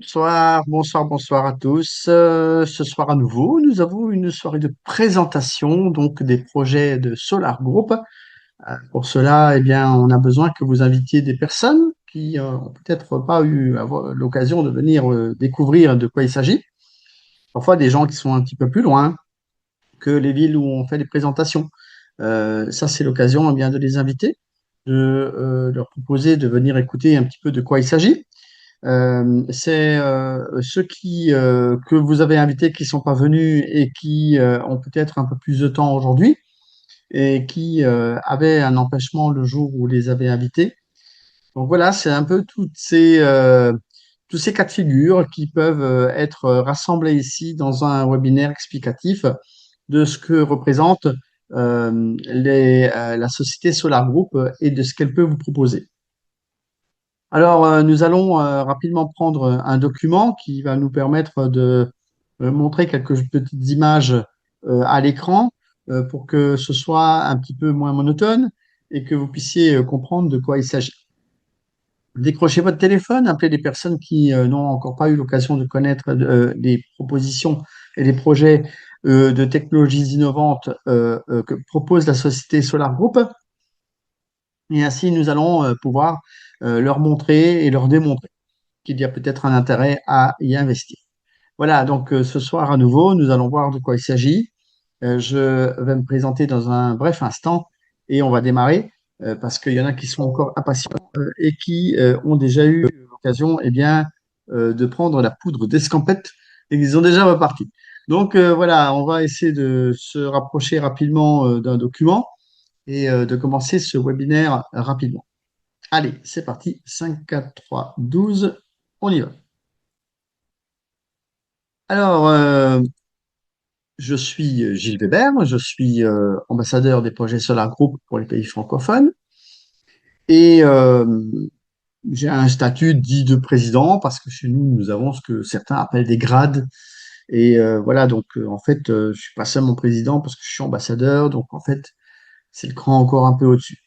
Bonsoir à tous. Ce soir à nouveau, nous avons une soirée de présentation donc des projets de Solar Group. Pour cela, eh bien, on a besoin que vous invitiez des personnes qui ont peut-être pas eu l'occasion de venir découvrir de quoi il s'agit. Parfois des gens qui sont un petit peu plus loin que les villes où on fait les présentations. Ça, c'est l'occasion eh bien de les inviter, de leur proposer de venir écouter un petit peu de quoi il s'agit. C'est ceux que vous avez invités qui sont pas venus et qui ont peut-être un peu plus de temps aujourd'hui et qui avaient un empêchement le jour où vous les avez invités. Donc voilà, c'est un peu tous ces cas de figure qui peuvent être rassemblés ici dans un webinaire explicatif de ce que représente la société Solar Group et de ce qu'elle peut vous proposer. Alors, nous allons rapidement prendre un document qui va nous permettre de montrer quelques petites images à l'écran pour que ce soit un petit peu moins monotone et que vous puissiez comprendre de quoi il s'agit. Décrochez votre téléphone, appelez des personnes qui n'ont encore pas eu l'occasion de connaître les propositions et les projets de technologies innovantes que propose la société Solar Group. Et ainsi, nous allons pouvoir leur montrer et leur démontrer qu'il y a peut-être un intérêt à y investir. Voilà, donc ce soir à nouveau, nous allons voir de quoi il s'agit. Je vais me présenter dans un bref instant et on va démarrer parce qu'il y en a qui sont encore impatients et qui ont déjà eu l'occasion eh bien, de prendre la poudre d'escampette et ils sont déjà repartis. Donc voilà, on va essayer de se rapprocher rapidement d'un document et de commencer ce webinaire rapidement. Allez, c'est parti. 5, 4, 3, 12. On y va. Alors, je suis Gilles Weber, je suis ambassadeur des projets Solar Group pour les pays francophones et j'ai un statut dit de président parce que chez nous, nous avons ce que certains appellent des grades. Et voilà, donc en fait, je suis pas seulement président parce que je suis ambassadeur, donc en fait, c'est le cran encore un peu au-dessus.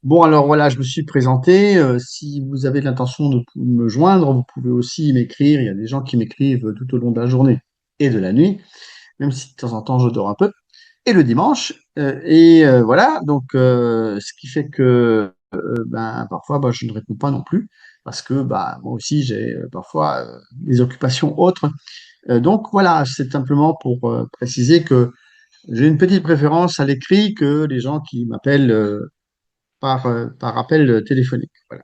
Bon, alors voilà, je me suis présenté. Si vous avez l'intention de me joindre, vous pouvez aussi m'écrire. Il y a des gens qui m'écrivent tout au long de la journée et de la nuit, même si de temps en temps je dors un peu, et le dimanche. Voilà, donc ce qui fait que ben, parfois bah, je ne réponds pas non plus, parce que bah, moi aussi j'ai parfois des occupations autres. Donc voilà, c'est simplement pour préciser que j'ai une petite préférence à l'écrit que les gens qui m'appellent par appel téléphonique. Voilà.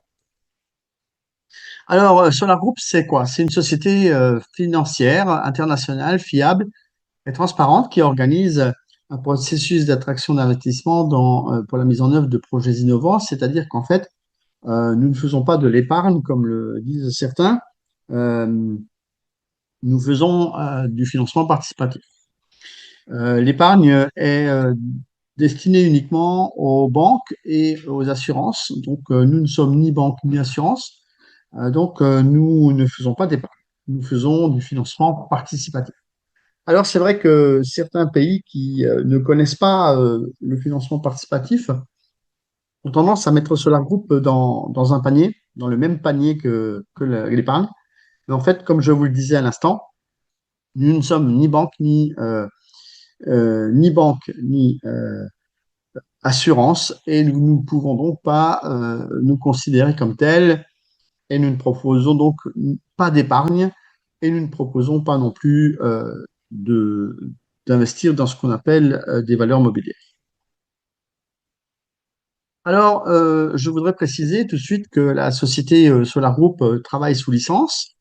Alors, Solar Group, c'est quoi? C'est une société financière internationale fiable et transparente qui organise un processus d'attraction d'investissement pour la mise en œuvre de projets innovants, c'est-à-dire qu'en fait, nous ne faisons pas de l'épargne comme le disent certains, euh, nous faisons du financement participatif. L'épargne est destinée uniquement aux banques et aux assurances, donc nous ne sommes ni banque ni assurance, donc nous ne faisons pas d'épargne, nous faisons du financement participatif. Alors, c'est vrai que certains pays qui ne connaissent pas le financement participatif ont tendance à mettre Solar Group dans un panier, dans le même panier que l'épargne. Mais en fait, comme je vous le disais à l'instant, nous ne sommes ni banque, ni assurance, et nous ne pouvons donc pas nous considérer comme tels, et nous ne proposons donc pas d'épargne, et nous ne proposons pas non plus de d'investir dans ce qu'on appelle des valeurs mobilières. Alors, je voudrais préciser tout de suite que la société Solar Group travaille sous licence.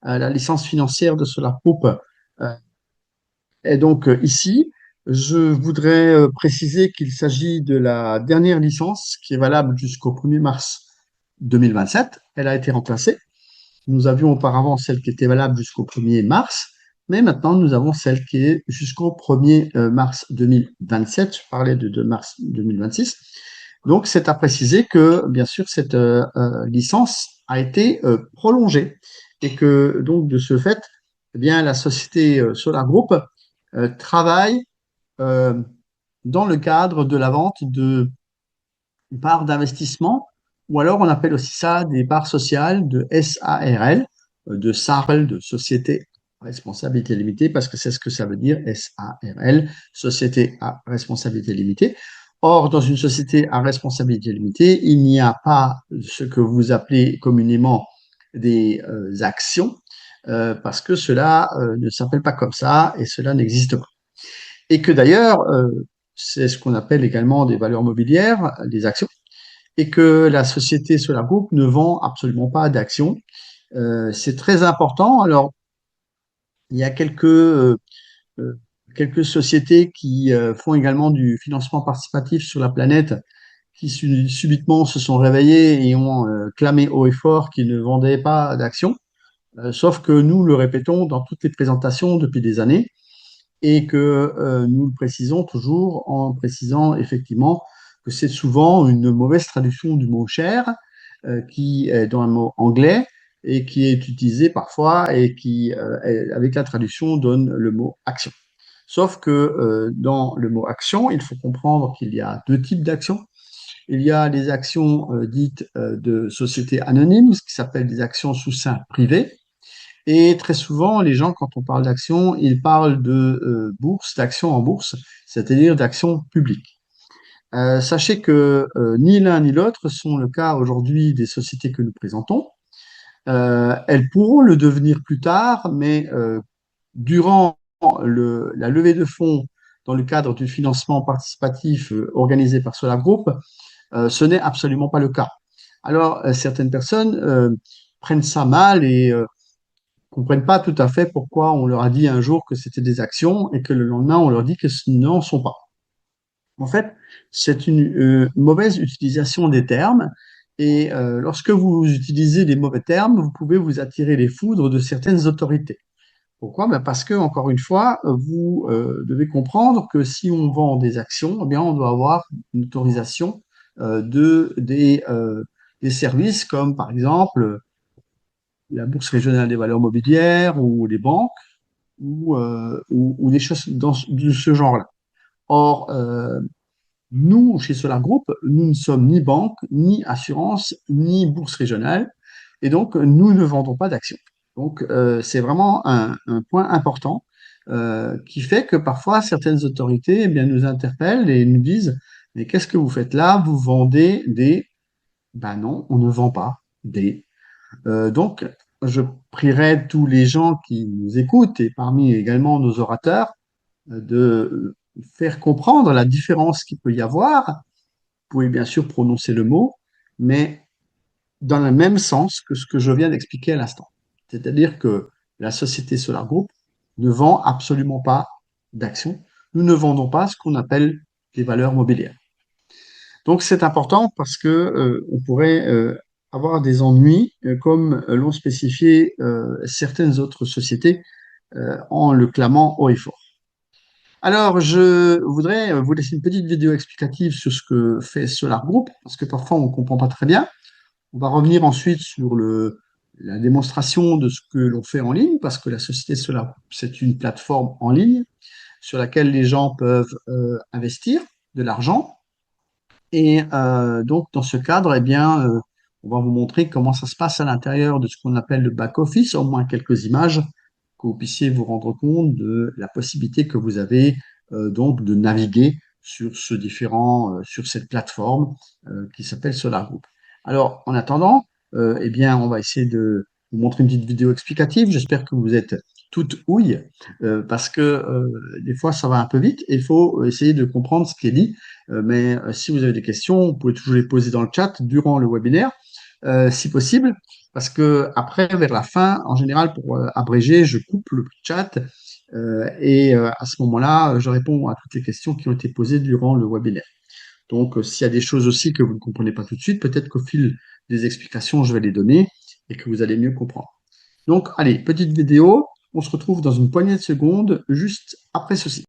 La licence financière de Solar Group est donc ici. Je voudrais préciser qu'il s'agit de la dernière licence qui est valable jusqu'au 1er mars 2027. Elle a été remplacée. Nous avions auparavant celle qui était valable jusqu'au 1er mars, mais maintenant nous avons celle qui est jusqu'au 1er mars 2027. Je parlais de 2 mars 2026. Donc, c'est à préciser que, bien sûr, cette licence a été prolongée et que, donc, de ce fait, eh bien, la société Solar Group travaille euh, dans le cadre de la vente de parts d'investissement, ou alors on appelle aussi ça des parts sociales de SARL. de SARL, de Société à responsabilité limitée, parce que c'est ce que ça veut dire, SARL, Société à responsabilité limitée. Or, dans une société à responsabilité limitée, il n'y a pas ce que vous appelez communément des actions, parce que cela ne s'appelle pas comme ça et cela n'existe pas. Et que d'ailleurs, c'est ce qu'on appelle également des valeurs mobilières, des actions, et que la société Solar Group ne vend absolument pas d'actions. C'est très important. Alors, il y a quelques sociétés qui font également du financement participatif sur la planète, qui subitement se sont réveillées et ont clamé haut et fort qu'ils ne vendaient pas d'actions. Sauf que nous le répétons dans toutes les présentations depuis des années et que nous le précisons toujours en précisant effectivement que c'est souvent une mauvaise traduction du mot share qui est dans un mot anglais et qui est utilisé parfois et qui, avec la traduction, donne le mot action. Sauf que dans le mot action, il faut comprendre qu'il y a deux types d'actions. Il y a les actions dites de société anonyme, ce qui s'appelle des actions sous seing privé. Et très souvent, les gens, quand on parle d'actions, ils parlent de bourse, d'actions en bourse, c'est-à-dire d'actions publiques. Sachez que ni l'un ni l'autre sont le cas aujourd'hui des sociétés que nous présentons. Elles pourront le devenir plus tard, mais durant la levée de fonds dans le cadre du financement participatif organisé par Solar Group, ce n'est absolument pas le cas. Alors, certaines personnes prennent ça mal et comprennent pas tout à fait pourquoi on leur a dit un jour que c'était des actions et que le lendemain, on leur dit que ce n'en sont pas. En fait, c'est une mauvaise utilisation des termes et lorsque vous utilisez des mauvais termes, vous pouvez vous attirer les foudres de certaines autorités. Pourquoi? Ben parce que, encore une fois, vous devez comprendre que si on vend des actions, eh bien, on doit avoir une autorisation des services comme, par exemple, la Bourse régionale des valeurs mobilières ou les banques ou des choses de ce genre-là. Or, nous, chez Solar Group, nous ne sommes ni banque, ni assurance, ni bourse régionale, et donc nous ne vendons pas d'actions. Donc, c'est vraiment un point important qui fait que parfois certaines autorités eh bien, nous interpellent et nous disent, mais qu'est-ce que vous faites là? Vous vendez des... Ben non, on ne vend pas des... Donc, je prierai tous les gens qui nous écoutent et parmi également nos orateurs de faire comprendre la différence qu'il peut y avoir. Vous pouvez bien sûr prononcer le mot, mais dans le même sens que ce que je viens d'expliquer à l'instant. C'est-à-dire que la société Solar Group ne vend absolument pas d'actions. Nous ne vendons pas ce qu'on appelle les valeurs mobilières. Donc c'est important parce que on pourrait avoir des ennuis, comme l'ont spécifié certaines autres sociétés en le clamant haut et fort. Alors, je voudrais vous laisser une petite vidéo explicative sur ce que fait Solar Group, parce que parfois on ne comprend pas très bien. On va revenir ensuite sur la démonstration de ce que l'on fait en ligne, parce que la société Solar Group, c'est une plateforme en ligne sur laquelle les gens peuvent investir de l'argent. Et donc, dans ce cadre, eh bien, on va vous montrer comment ça se passe à l'intérieur de ce qu'on appelle le back-office, au moins quelques images, que vous puissiez vous rendre compte de la possibilité que vous avez donc de naviguer sur cette plateforme qui s'appelle Solar Group. Alors, en attendant, eh bien, on va essayer de vous montrer une petite vidéo explicative. J'espère que vous êtes toutes ouilles parce que des fois, ça va un peu vite et il faut essayer de comprendre ce qui est dit. Mais si vous avez des questions, vous pouvez toujours les poser dans le chat durant le webinaire, si possible, parce que après, vers la fin, en général, pour abréger, je coupe le chat et à ce moment-là, je réponds à toutes les questions qui ont été posées durant le webinaire. Donc, s'il y a des choses aussi que vous ne comprenez pas tout de suite, peut-être qu'au fil des explications, je vais les donner et que vous allez mieux comprendre. Donc, allez, petite vidéo. On se retrouve dans une poignée de secondes, juste après ceci.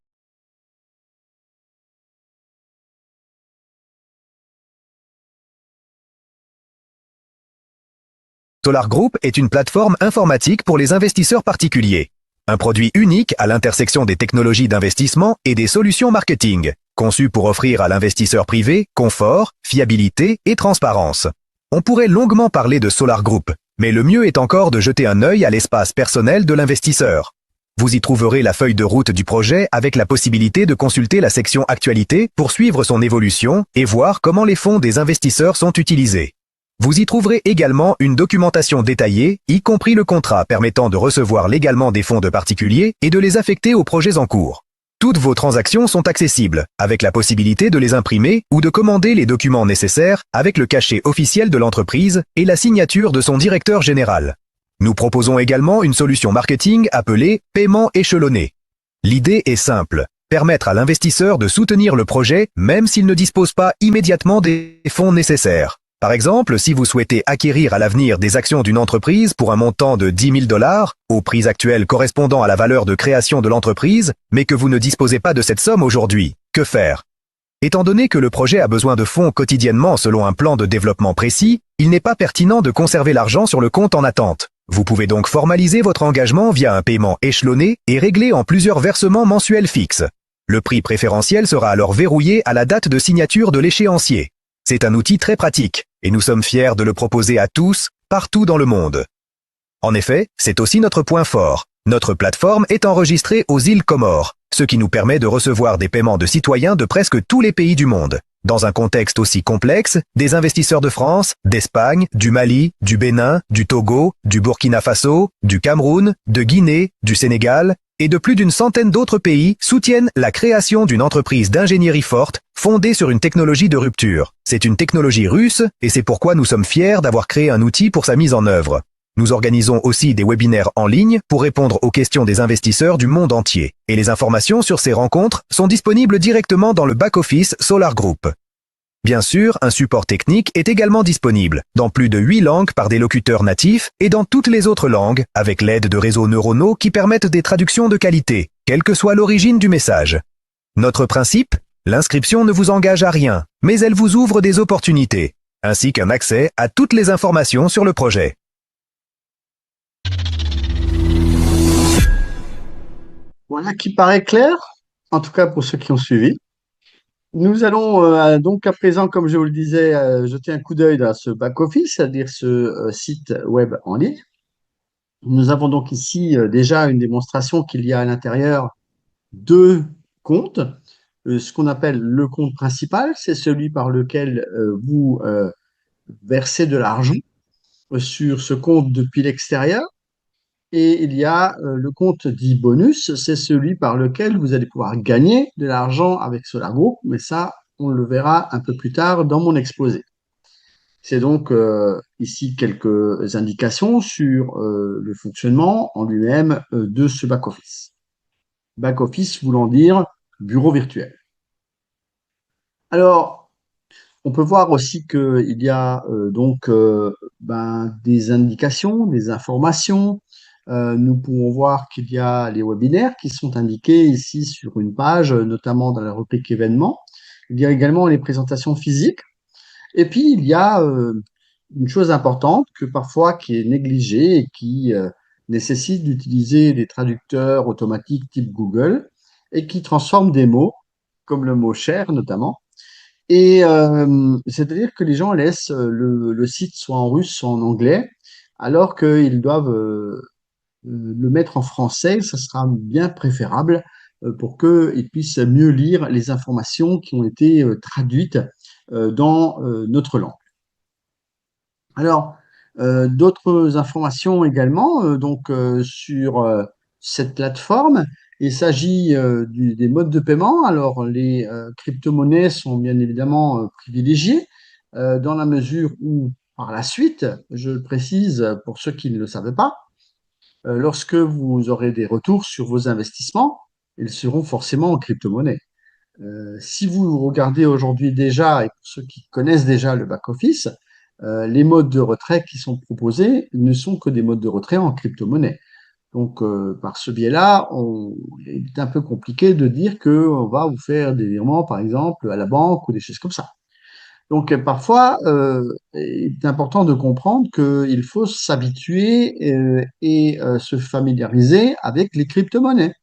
Solar Group est une plateforme informatique pour les investisseurs particuliers. Un produit unique à l'intersection des technologies d'investissement et des solutions marketing, conçu pour offrir à l'investisseur privé confort, fiabilité et transparence. On pourrait longuement parler de Solar Group, mais le mieux est encore de jeter un œil à l'espace personnel de l'investisseur. Vous y trouverez la feuille de route du projet avec la possibilité de consulter la section Actualité pour suivre son évolution et voir comment les fonds des investisseurs sont utilisés. Vous y trouverez également une documentation détaillée, y compris le contrat permettant de recevoir légalement des fonds de particuliers et de les affecter aux projets en cours. Toutes vos transactions sont accessibles, avec la possibilité de les imprimer ou de commander les documents nécessaires avec le cachet officiel de l'entreprise et la signature de son directeur général. Nous proposons également une solution marketing appelée paiement échelonné. L'idée est simple, permettre à l'investisseur de soutenir le projet même s'il ne dispose pas immédiatement des fonds nécessaires. Par exemple, si vous souhaitez acquérir à l'avenir des actions d'une entreprise pour un montant de 10 000 $, au prix actuel correspondant à la valeur de création de l'entreprise, mais que vous ne disposez pas de cette somme aujourd'hui, que faire? Étant donné que le projet a besoin de fonds quotidiennement selon un plan de développement précis, il n'est pas pertinent de conserver l'argent sur le compte en attente. Vous pouvez donc formaliser votre engagement via un paiement échelonné et réglé en plusieurs versements mensuels fixes. Le prix préférentiel sera alors verrouillé à la date de signature de l'échéancier. C'est un outil très pratique, et nous sommes fiers de le proposer à tous, partout dans le monde. En effet, c'est aussi notre point fort. Notre plateforme est enregistrée aux îles Comores, ce qui nous permet de recevoir des paiements de citoyens de presque tous les pays du monde. Dans un contexte aussi complexe, des investisseurs de France, d'Espagne, du Mali, du Bénin, du Togo, du Burkina Faso, du Cameroun, de Guinée, du Sénégal, et de plus d'une centaine d'autres pays soutiennent la création d'une entreprise d'ingénierie forte fondée sur une technologie de rupture. C'est une technologie russe et c'est pourquoi nous sommes fiers d'avoir créé un outil pour sa mise en œuvre. Nous organisons aussi des webinaires en ligne pour répondre aux questions des investisseurs du monde entier. Et les informations sur ces rencontres sont disponibles directement dans le back-office Solar Group. Bien sûr, un support technique est également disponible, dans plus de 8 langues par des locuteurs natifs et dans toutes les autres langues, avec l'aide de réseaux neuronaux qui permettent des traductions de qualité, quelle que soit l'origine du message. Notre principe? L'inscription ne vous engage à rien, mais elle vous ouvre des opportunités, ainsi qu'un accès à toutes les informations sur le projet. Voilà qui paraît clair, en tout cas pour ceux qui ont suivi. Nous allons donc à présent, comme je vous le disais, jeter un coup d'œil à ce back-office, c'est-à-dire ce site web en ligne. Nous avons donc ici déjà une démonstration qu'il y a à l'intérieur deux comptes. Ce qu'on appelle le compte principal, c'est celui par lequel vous versez de l'argent sur ce compte depuis l'extérieur. Et il y a le compte dit bonus, c'est celui par lequel vous allez pouvoir gagner de l'argent avec Solar Group, mais ça, on le verra un peu plus tard dans mon exposé. C'est donc ici quelques indications sur le fonctionnement en lui-même de ce back-office. Back-office voulant dire bureau virtuel. Alors, on peut voir aussi qu'il y a donc des indications, des informations. Nous pouvons voir qu'il y a les webinaires qui sont indiqués ici sur une page, notamment dans la rubrique événements. Il y a également les présentations physiques. Et puis, il y a une chose importante que parfois qui est négligée et qui nécessite d'utiliser des traducteurs automatiques type Google et qui transforment des mots, comme le mot cher notamment. Et c'est-à-dire que les gens laissent le site soit en russe, soit en anglais, alors qu'ils doivent le mettre en français. Ça sera bien préférable pour qu'ils puissent mieux lire les informations qui ont été traduites dans notre langue. Alors, d'autres informations également sur cette plateforme. Il s'agit des modes de paiement. Alors, les crypto-monnaies sont bien évidemment privilégiées dans la mesure où, par la suite, je le précise pour ceux qui ne le savaient pas, lorsque vous aurez des retours sur vos investissements, ils seront forcément en crypto-monnaie. Si vous regardez aujourd'hui déjà, et pour ceux qui connaissent déjà le back-office, les modes de retrait qui sont proposés ne sont que des modes de retrait en crypto-monnaie. Donc, par ce biais-là, il est un peu compliqué de dire qu'on va vous faire des virements, par exemple, à la banque ou des choses comme ça. Donc, parfois, il est important de comprendre qu'il faut s'habituer et se familiariser avec les crypto-monnaies.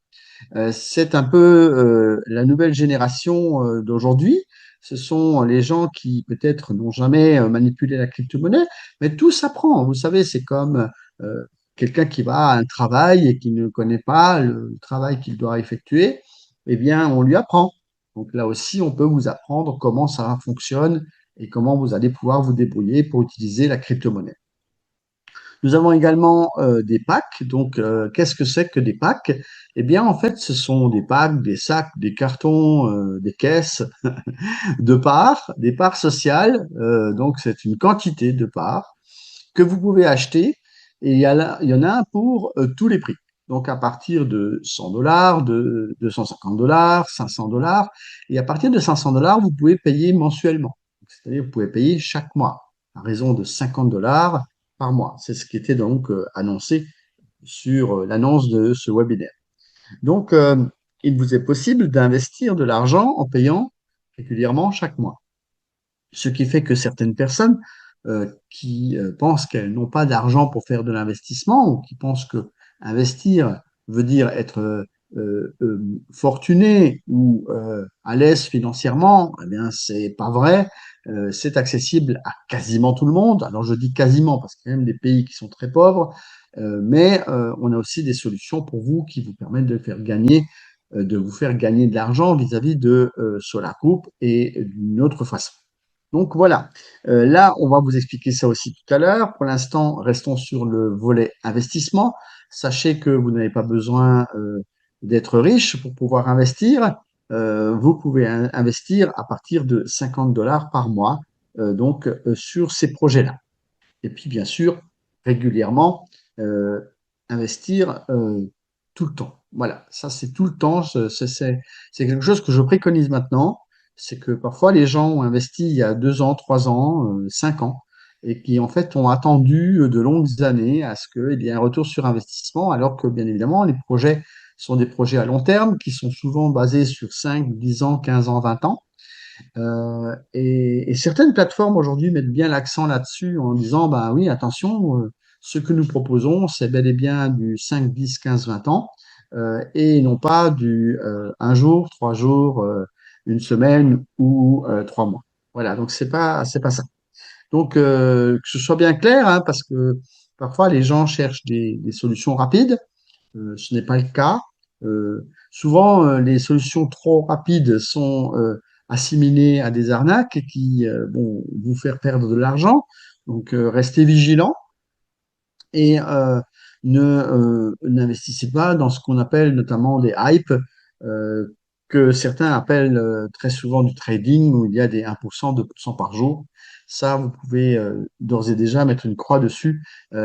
C'est un peu la nouvelle génération d'aujourd'hui. Ce sont les gens qui peut-être n'ont jamais manipulé la crypto-monnaie, mais tout s'apprend. Vous savez, c'est comme euh, quelqu'un qui va à un travail et qui ne connaît pas le travail qu'il doit effectuer, eh bien, on lui apprend. Donc là aussi, on peut vous apprendre comment ça fonctionne et comment vous allez pouvoir vous débrouiller pour utiliser la crypto-monnaie. Nous avons également des packs. Donc, qu'est-ce que c'est que des packs? Eh bien, en fait, ce sont des packs, des sacs, des cartons, des caisses de parts, des parts sociales. Donc, c'est une quantité de parts que vous pouvez acheter et il y en a un pour tous les prix. Donc, à partir de 100 dollars, de 250 dollars, 500 dollars. Et à partir de 500 dollars, vous pouvez payer mensuellement. C'est-à-dire, vous pouvez payer chaque mois à raison de 50 dollars par mois. C'est ce qui était donc annoncé sur l'annonce de ce webinaire. Donc, il vous est possible d'investir de l'argent en payant régulièrement chaque mois. Ce qui fait que certaines personnes qui pensent qu'elles n'ont pas d'argent pour faire de l'investissement ou qui pensent que investir veut dire être fortuné ou à l'aise financièrement, eh bien, c'est pas vrai. C'est accessible à quasiment tout le monde. Alors, je dis quasiment parce qu'il y a même des pays qui sont très pauvres, mais on a aussi des solutions pour vous qui vous permettent de vous faire gagner de l'argent vis-à-vis de Solar Group et d'une autre façon. Donc voilà, là, on va vous expliquer ça aussi tout à l'heure. Pour l'instant, restons sur le volet investissement. Sachez que vous n'avez pas besoin d'être riche pour pouvoir investir. Vous pouvez investir à partir de 50 dollars par mois, sur ces projets-là. Et puis, bien sûr, régulièrement, euh, investir tout le temps. Voilà, ça c'est tout le temps. C'est quelque chose que je préconise maintenant. C'est que parfois les gens ont investi il y a 2 ans, 3 ans, 5 ans, et qui en fait ont attendu de longues années à ce qu'il y ait un retour sur investissement, alors que bien évidemment les projets sont des projets à long terme qui sont souvent basés sur 5, 10 ans, 15 ans, 20 ans. Et certaines plateformes aujourd'hui mettent bien l'accent là-dessus en disant, bah oui, attention, ce que nous proposons, c'est bel et bien du 5, 10, 15, 20 ans, et non pas du un jour, 3 jours, une semaine ou 3 mois. Voilà, donc c'est pas ça. Donc que ce soit bien clair, hein, parce que parfois les gens cherchent des solutions rapides. Ce n'est pas le cas. Souvent, les solutions trop rapides sont assimilées à des arnaques qui vont vous faire perdre de l'argent. Donc, restez vigilants et n'investissez pas dans ce qu'on appelle notamment des hypes, euh, que certains appellent très souvent du trading, où il y a des 1%, 2% par jour. Ça, vous pouvez d'ores et déjà mettre une croix dessus.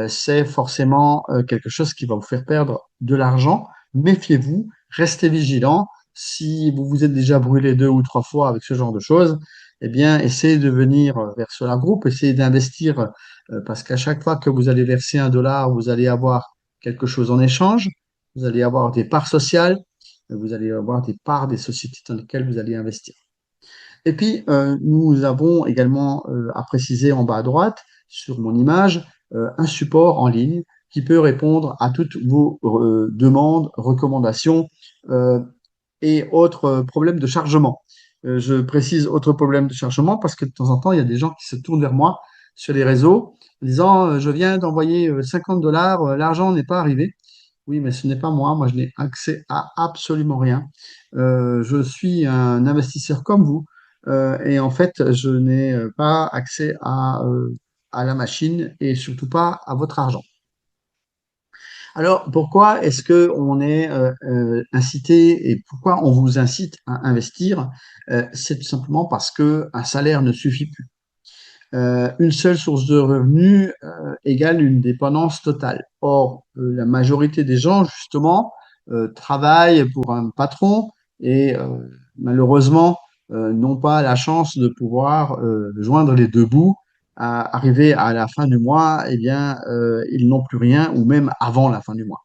C'est forcément quelque chose qui va vous faire perdre de l'argent. Méfiez-vous, restez vigilant. Si vous vous êtes déjà brûlé 2 ou 3 fois avec ce genre de choses, eh bien, essayez de venir vers Solar Group, essayez d'investir parce qu'à chaque fois que vous allez verser un dollar, vous allez avoir quelque chose en échange, vous allez avoir des parts sociales, vous allez avoir des parts des sociétés dans lesquelles vous allez investir. Et puis, nous avons également à préciser en bas à droite, sur mon image, un support en ligne qui peut répondre à toutes vos demandes, recommandations et autres problèmes de chargement. Je précise autres problèmes de chargement parce que de temps en temps, il y a des gens qui se tournent vers moi sur les réseaux en disant je viens d'envoyer 50 dollars, l'argent n'est pas arrivé. Oui, mais ce n'est pas moi. Moi, je n'ai accès à absolument rien. Je suis un investisseur comme vous et en fait, je n'ai pas accès à la machine et surtout pas à votre argent. Alors, pourquoi est-ce que on est incité et pourquoi on vous incite à investir? C'est tout simplement parce que un salaire ne suffit plus. Une seule source de revenus égale une dépendance totale. Or, la majorité des gens, justement, travaillent pour un patron et malheureusement n'ont pas la chance de pouvoir joindre les deux bouts. Arriver à la fin du mois, eh bien, ils n'ont plus rien, ou même avant la fin du mois.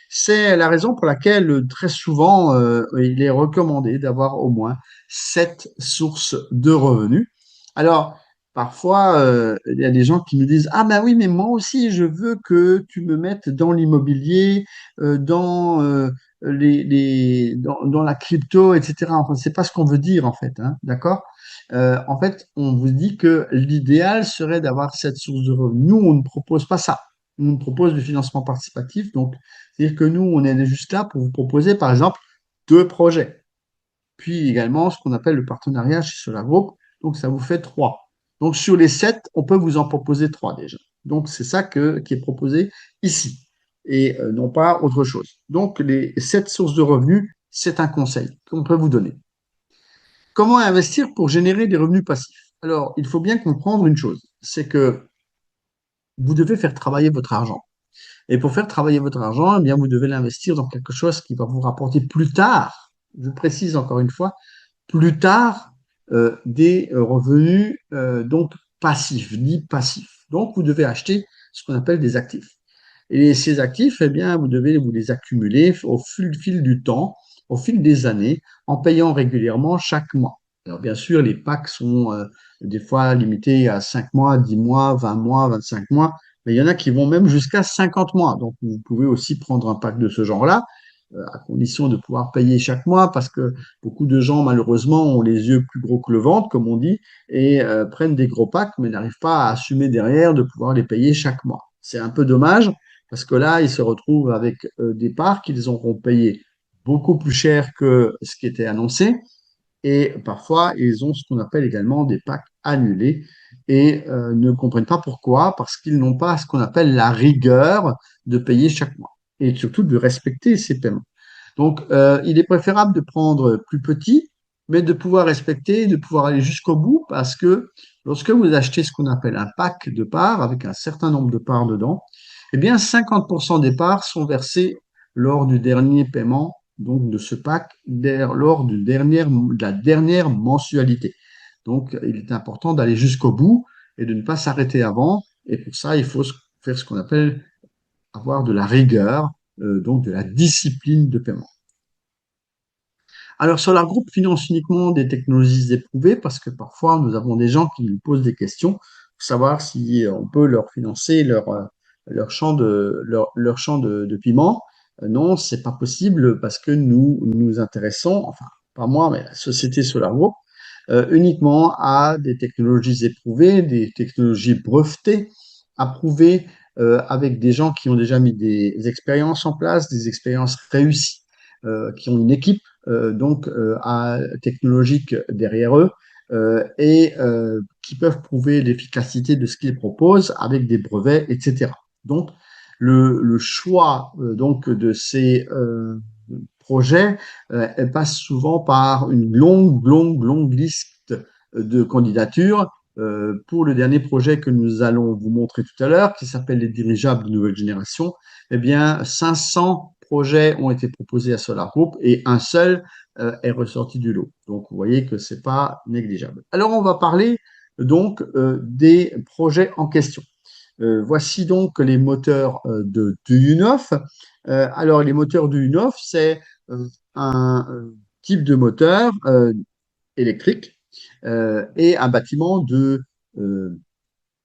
C'est la raison pour laquelle très souvent, il est recommandé d'avoir au moins 7 sources de revenus. Alors, parfois, il y a des gens qui me disent, ah ben oui, mais moi aussi, je veux que tu me mettes dans l'immobilier, dans dans la crypto, etc. Enfin, c'est pas ce qu'on veut dire en fait, hein, d'accord? en fait, on vous dit que l'idéal serait d'avoir cette source de revenus. Nous, on ne propose pas ça. Nous, on propose du financement participatif. Donc, c'est-à-dire que nous, on est juste là pour vous proposer, par exemple, deux projets. Puis également, ce qu'on appelle le partenariat chez Solar Group. Donc, ça vous fait trois. Donc, sur les sept, on peut vous en proposer trois déjà. Donc, c'est ça qui est proposé ici et non pas autre chose. Donc, les sept sources de revenus, c'est un conseil qu'on peut vous donner. Comment investir pour générer des revenus passifs? Alors, il faut bien comprendre une chose, c'est que vous devez faire travailler votre argent. Et pour faire travailler votre argent, eh bien, vous devez l'investir dans quelque chose qui va vous rapporter plus tard, je précise encore une fois, plus tard, des revenus donc passifs, dits passifs. Donc, vous devez acheter ce qu'on appelle des actifs. Et ces actifs, eh bien, vous devez vous les accumuler au fil du temps, au fil des années, en payant régulièrement chaque mois. Alors, bien sûr, les packs sont des fois limités à 5 mois, 10 mois, 20 mois, 25 mois, mais il y en a qui vont même jusqu'à 50 mois. Donc, vous pouvez aussi prendre un pack de ce genre-là, à condition de pouvoir payer chaque mois, parce que beaucoup de gens, malheureusement, ont les yeux plus gros que le ventre, comme on dit, et prennent des gros packs, mais n'arrivent pas à assumer derrière de pouvoir les payer chaque mois. C'est un peu dommage, parce que là, ils se retrouvent avec des parts qu'ils auront payées beaucoup plus cher que ce qui était annoncé. Et parfois, ils ont ce qu'on appelle également des packs annulés et ne comprennent pas pourquoi, parce qu'ils n'ont pas ce qu'on appelle la rigueur de payer chaque mois et surtout de respecter ces paiements. Donc, il est préférable de prendre plus petit, mais de pouvoir respecter, de pouvoir aller jusqu'au bout, parce que lorsque vous achetez ce qu'on appelle un pack de parts, avec un certain nombre de parts dedans, eh bien, 50% des parts sont versées lors du dernier paiement, donc de ce pack, lors de la dernière mensualité. Donc, il est important d'aller jusqu'au bout et de ne pas s'arrêter avant. Et pour ça, il faut faire ce qu'on appelle avoir de la rigueur, donc de la discipline de paiement. Alors, Solar Group finance uniquement des technologies éprouvées parce que parfois, nous avons des gens qui nous posent des questions pour savoir si on peut leur financer leur champ leur champ de piment. Non, c'est pas possible parce que nous nous intéressons, enfin, pas moi, mais la société Solar Group, uniquement à des technologies éprouvées, des technologies brevetées, approuvées avec des gens qui ont déjà mis des expériences en place, des expériences réussies, qui ont une équipe technologique derrière eux et qui peuvent prouver l'efficacité de ce qu'ils proposent avec des brevets, etc. Donc, le choix donc de ces projets passe souvent par une longue liste de candidatures. Pour le dernier projet que nous allons vous montrer tout à l'heure, qui s'appelle les dirigeables de nouvelle génération, eh bien, 500 projets ont été proposés à Solar Group et un seul est ressorti du lot. Donc, vous voyez que c'est pas négligeable. Alors, on va parler donc des projets en question. Voici donc les moteurs de UNOF. Alors, les moteurs de UNOF, c'est un type de moteur électrique et un bâtiment de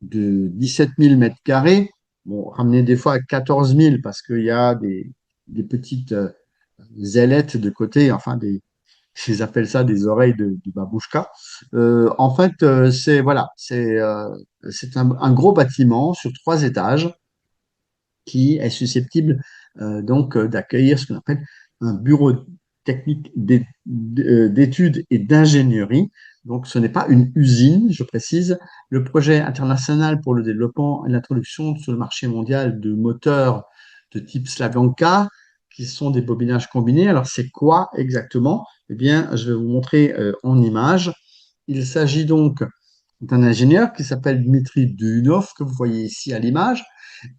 17 000 mètres carrés, bon, ramené des fois à 14 000 parce qu'il y a des petites ailettes de côté, enfin ils appellent ça des oreilles de babouchka. En fait, c'est un gros bâtiment sur 3 étages qui est susceptible d'accueillir ce qu'on appelle un bureau technique d'études et d'ingénierie. Donc, ce n'est pas une usine, je précise. Le projet international pour le développement et l'introduction sur le marché mondial de moteurs de type Slavyanka, qui sont des bobinages combinés. Alors, c'est quoi exactement? Eh bien, je vais vous montrer en image. Il s'agit donc d'un ingénieur qui s'appelle Dmitri Duyunov, que vous voyez ici à l'image.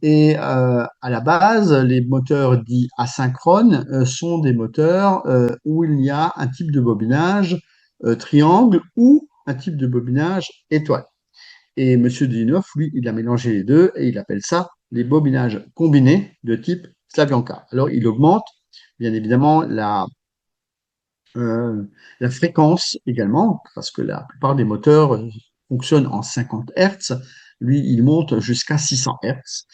Et à la base, les moteurs dits asynchrones sont des moteurs où il y a un type de bobinage triangle ou un type de bobinage étoile. Et M. Duyunov, lui, il a mélangé les deux et il appelle ça les bobinages combinés de type Slavyanka. Alors, il augmente bien évidemment la fréquence également, parce que la plupart des moteurs fonctionnent en 50 Hz. Lui, il monte jusqu'à 600 Hz.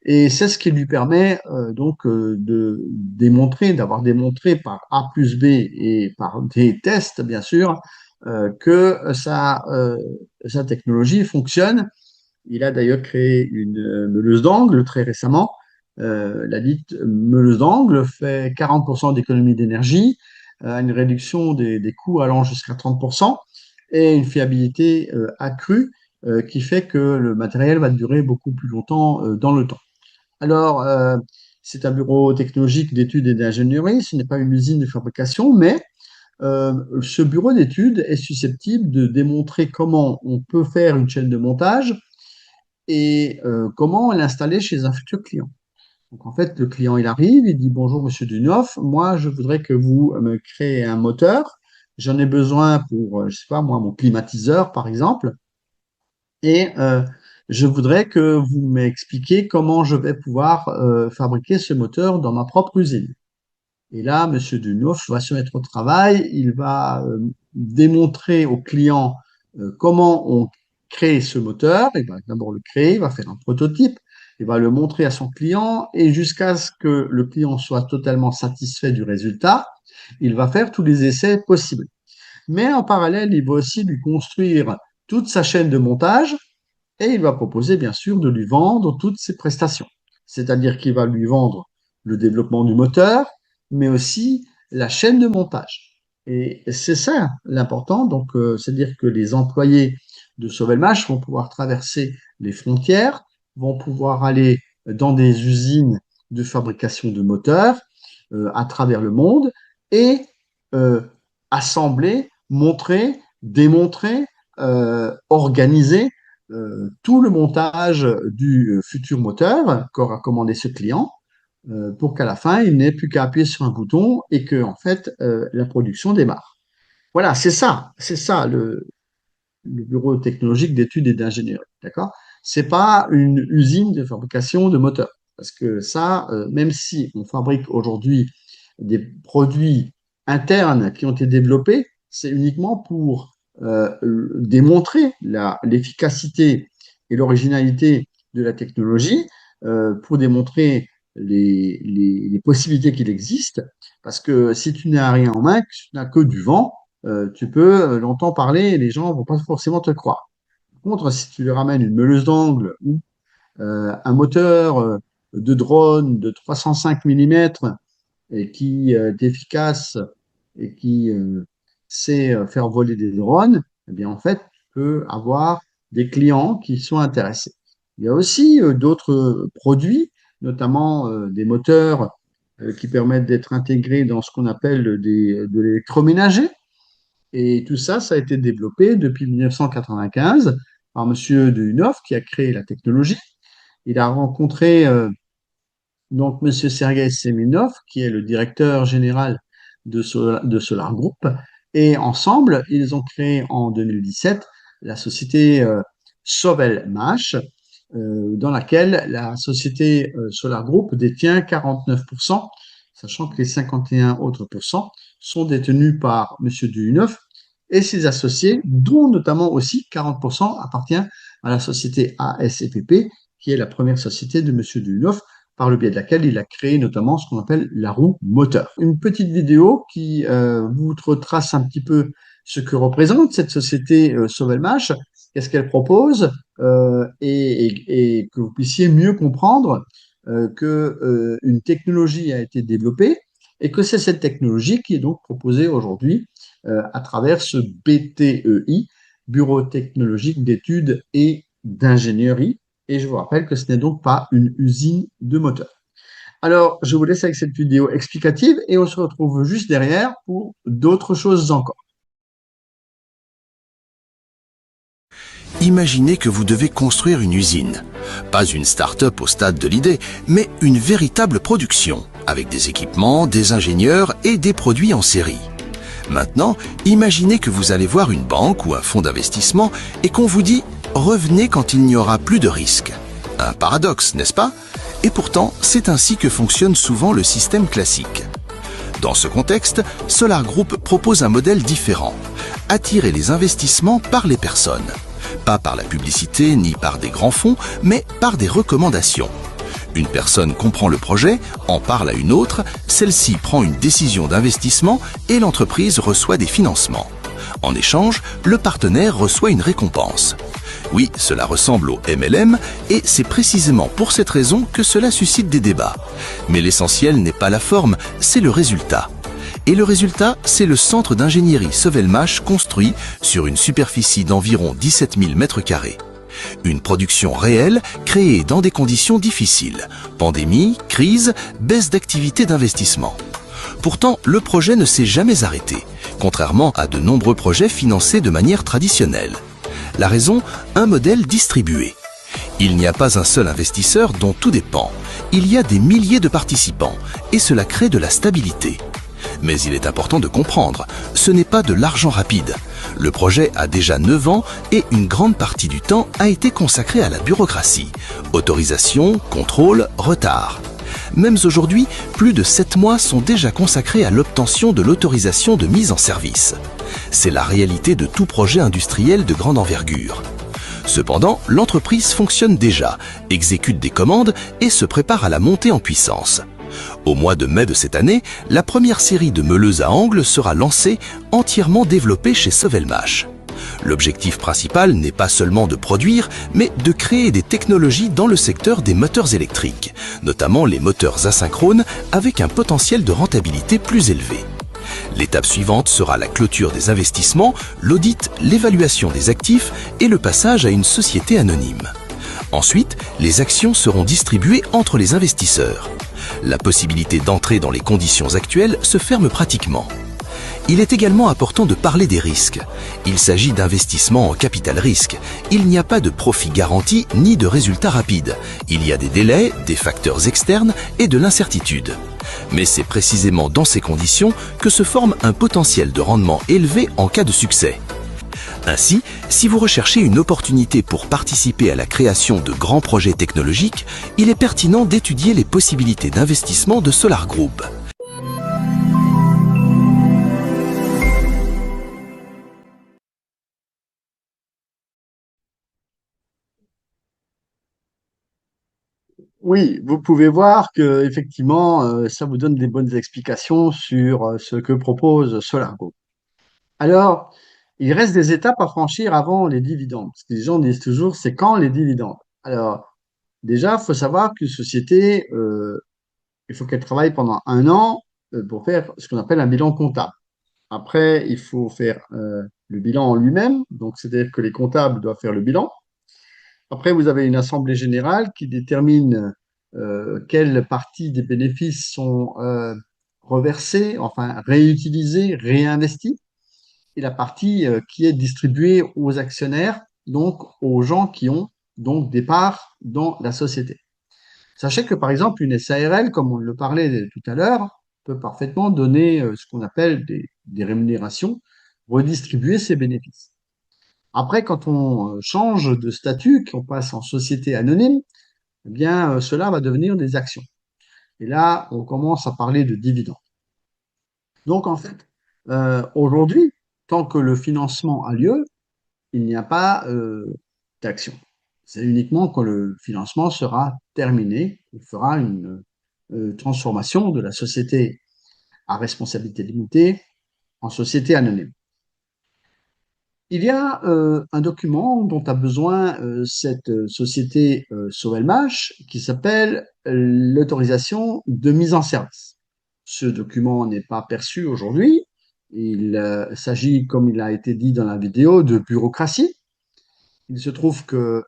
Et c'est ce qui lui permet de démontrer, d'avoir démontré par A plus B et par des tests, bien sûr, sa technologie fonctionne. Il a d'ailleurs créé une meuleuse d'angle très récemment. La dite meuleuse d'angle fait 40% d'économie d'énergie, une réduction des coûts allant jusqu'à 30% et une fiabilité accrue qui fait que le matériel va durer beaucoup plus longtemps dans le temps. Alors, c'est un bureau technologique d'études et d'ingénierie, ce n'est pas une usine de fabrication, mais ce bureau d'études est susceptible de démontrer comment on peut faire une chaîne de montage et comment l'installer chez un futur client. Donc en fait, le client il arrive, il dit bonjour Monsieur Dunoff, moi je voudrais que vous me créez un moteur. J'en ai besoin pour, je sais pas moi, mon climatiseur par exemple, et je voudrais que vous m'expliquiez comment je vais pouvoir fabriquer ce moteur dans ma propre usine. Et là, Monsieur Dunoff va se mettre au travail, il va démontrer au client comment on crée ce moteur. Il va d'abord le créer, il va faire un prototype, il va le montrer à son client et jusqu'à ce que le client soit totalement satisfait du résultat, il va faire tous les essais possibles. Mais en parallèle, il va aussi lui construire toute sa chaîne de montage et il va proposer bien sûr de lui vendre toutes ses prestations. C'est-à-dire qu'il va lui vendre le développement du moteur, mais aussi la chaîne de montage. Et c'est ça l'important. Donc, c'est-à-dire que les employés de Sauvelmash vont pouvoir traverser les frontières, vont pouvoir aller dans des usines de fabrication de moteurs à travers le monde et euh, assembler, montrer, démontrer, organiser tout le montage du futur moteur qu'aura commandé ce client pour qu'à la fin, il n'ait plus qu'à appuyer sur un bouton et que, en fait, la production démarre. Voilà, c'est ça le bureau technologique d'études et d'ingénierie, d'accord? C'est pas une usine de fabrication de moteurs, parce que ça, même si on fabrique aujourd'hui des produits internes qui ont été développés, c'est uniquement pour démontrer l'efficacité et l'originalité de la technologie, pour démontrer les possibilités qu'il existe, parce que si tu n'as rien en main, que tu n'as que du vent, tu peux longtemps parler et les gens vont pas forcément te croire. Par contre, si tu lui ramènes une meuleuse d'angle ou un moteur de drone de 305 mm et qui est efficace et qui sait faire voler des drones, eh bien en fait, tu peux avoir des clients qui sont intéressés. Il y a aussi d'autres produits, notamment des moteurs qui permettent d'être intégrés dans ce qu'on appelle de l'électroménager. Et tout ça, ça a été développé depuis 1995 par Monsieur de Hunhoff qui a créé la technologie. Il a rencontré donc Monsieur Sergei Seminov, qui est le directeur général de Solar Group, et ensemble, ils ont créé en 2017 la société Sovelmash, dans laquelle la société Solar Group détient 49%, sachant que les 51 autres pourcents sont détenus par Monsieur Duhunov et ses associés, dont notamment aussi 40% appartient à la société ASEPP, qui est la première société de Monsieur Duhunov, par le biais de laquelle il a créé notamment ce qu'on appelle la roue moteur. Une petite vidéo qui vous retrace un petit peu ce que représente cette société Sovelmash, qu'est-ce qu'elle propose, et que vous puissiez mieux comprendre qu'une technologie a été développée et que c'est cette technologie qui est donc proposée aujourd'hui à travers ce BTEI, Bureau technologique d'études et d'ingénierie. Et je vous rappelle que ce n'est donc pas une usine de moteur. Alors, je vous laisse avec cette vidéo explicative et on se retrouve juste derrière pour d'autres choses encore. Imaginez que vous devez construire une usine. Pas une start-up au stade de l'idée, mais une véritable production, avec des équipements, des ingénieurs et des produits en série. Maintenant, imaginez que vous allez voir une banque ou un fonds d'investissement et qu'on vous dit « revenez quand il n'y aura plus de risques ». Un paradoxe, n'est-ce pas? Et pourtant, c'est ainsi que fonctionne souvent le système classique. Dans ce contexte, Solar Group propose un modèle différent. Attirer les investissements par les personnes. Pas par la publicité ni par des grands fonds, mais par des recommandations. Une personne comprend le projet, en parle à une autre, celle-ci prend une décision d'investissement et l'entreprise reçoit des financements. En échange, le partenaire reçoit une récompense. Oui, cela ressemble au MLM et c'est précisément pour cette raison que cela suscite des débats. Mais l'essentiel n'est pas la forme, c'est le résultat. Et le résultat, c'est le centre d'ingénierie Sovelmash construit sur une superficie d'environ 17 000 m². Une production réelle créée dans des conditions difficiles. Pandémie, crise, baisse d'activité d'investissement. Pourtant, le projet ne s'est jamais arrêté, contrairement à de nombreux projets financés de manière traditionnelle. La raison, un modèle distribué. Il n'y a pas un seul investisseur dont tout dépend. Il y a des milliers de participants et cela crée de la stabilité. Mais il est important de comprendre, ce n'est pas de l'argent rapide. Le projet a déjà 9 ans et une grande partie du temps a été consacrée à la bureaucratie. Autorisation, contrôle, retard. Même aujourd'hui, plus de 7 mois sont déjà consacrés à l'obtention de l'autorisation de mise en service. C'est la réalité de tout projet industriel de grande envergure. Cependant, l'entreprise fonctionne déjà, exécute des commandes et se prépare à la montée en puissance. Au mois de mai de cette année, la première série de meuleuses à angles sera lancée, entièrement développée chez Sovelmash. L'objectif principal n'est pas seulement de produire, mais de créer des technologies dans le secteur des moteurs électriques, notamment les moteurs asynchrones avec un potentiel de rentabilité plus élevé. L'étape suivante sera la clôture des investissements, l'audit, l'évaluation des actifs et le passage à une société anonyme. Ensuite, les actions seront distribuées entre les investisseurs. La possibilité d'entrer dans les conditions actuelles se ferme pratiquement. Il est également important de parler des risques. Il s'agit d'investissements en capital risque. Il n'y a pas de profit garanti ni de résultats rapides. Il y a des délais, des facteurs externes et de l'incertitude. Mais c'est précisément dans ces conditions que se forme un potentiel de rendement élevé en cas de succès. Ainsi, si vous recherchez une opportunité pour participer à la création de grands projets technologiques, il est pertinent d'étudier les possibilités d'investissement de Solar Group. Oui, vous pouvez voir que effectivement, ça vous donne des bonnes explications sur ce que propose SolarGo. Alors, il reste des étapes à franchir avant les dividendes. Parce que les gens disent toujours, c'est quand les dividendes? Alors, déjà, il faut savoir qu'une société, il faut qu'elle travaille pendant un an pour faire ce qu'on appelle un bilan comptable. Après, il faut faire le bilan en lui-même, donc c'est-à-dire que les comptables doivent faire le bilan. Après, vous avez une assemblée générale qui détermine quelles parties des bénéfices sont reversées, enfin réutilisées, réinvesties, et la partie qui est distribuée aux actionnaires, donc aux gens qui ont donc des parts dans la société. Sachez que par exemple, une SARL, comme on le parlait tout à l'heure, peut parfaitement donner ce qu'on appelle des rémunérations, redistribuer ses bénéfices. Après, quand on change de statut, qu'on passe en société anonyme, eh bien, cela va devenir des actions. Et là, on commence à parler de dividendes. Donc, en fait, aujourd'hui, tant que le financement a lieu, il n'y a pas d'action. C'est uniquement quand le financement sera terminé, il fera une transformation de la société à responsabilité limitée en société anonyme. Il y a un document dont a besoin cette société Sovelmash qui s'appelle l'autorisation de mise en service. Ce document n'est pas perçu aujourd'hui. Il s'agit, comme il a été dit dans la vidéo, de bureaucratie. Il se trouve que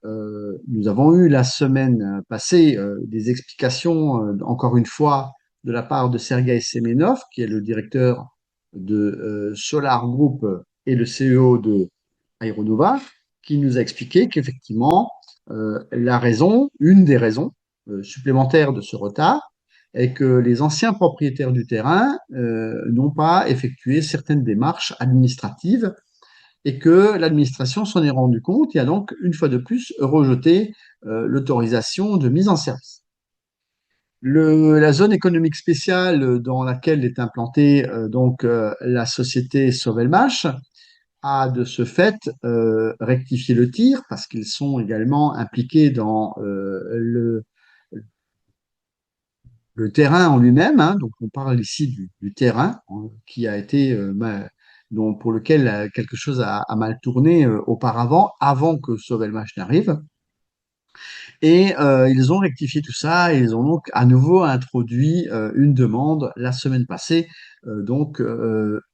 nous avons eu la semaine passée des explications, encore une fois, de la part de Sergei Semenov, qui est le directeur de Solar Group et le CEO de Aeronova, qui nous a expliqué qu'effectivement, la raison, une des raisons supplémentaires de ce retard, est que les anciens propriétaires du terrain n'ont pas effectué certaines démarches administratives et que l'administration s'en est rendue compte et a donc, une fois de plus, rejeté l'autorisation de mise en service. La zone économique spéciale dans laquelle est implantée la société Sovelmash a de ce fait rectifié le tir parce qu'ils sont également impliqués dans le terrain en lui-même. Hein, donc on parle ici du terrain qui a été donc pour lequel quelque chose a mal tourné auparavant, avant que Sovelmash n'arrive. Et ils ont rectifié tout ça et ils ont donc à nouveau introduit une demande la semaine passée,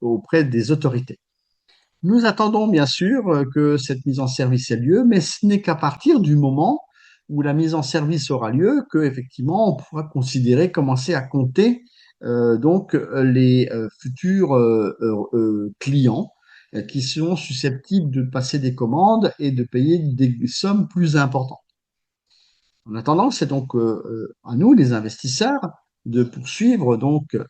auprès des autorités. Nous attendons bien sûr que cette mise en service ait lieu, mais ce n'est qu'à partir du moment où la mise en service aura lieu que effectivement on pourra considérer commencer à compter les futurs clients qui sont susceptibles de passer des commandes et de payer des sommes plus importantes. En attendant, c'est donc à nous, les investisseurs, de poursuivre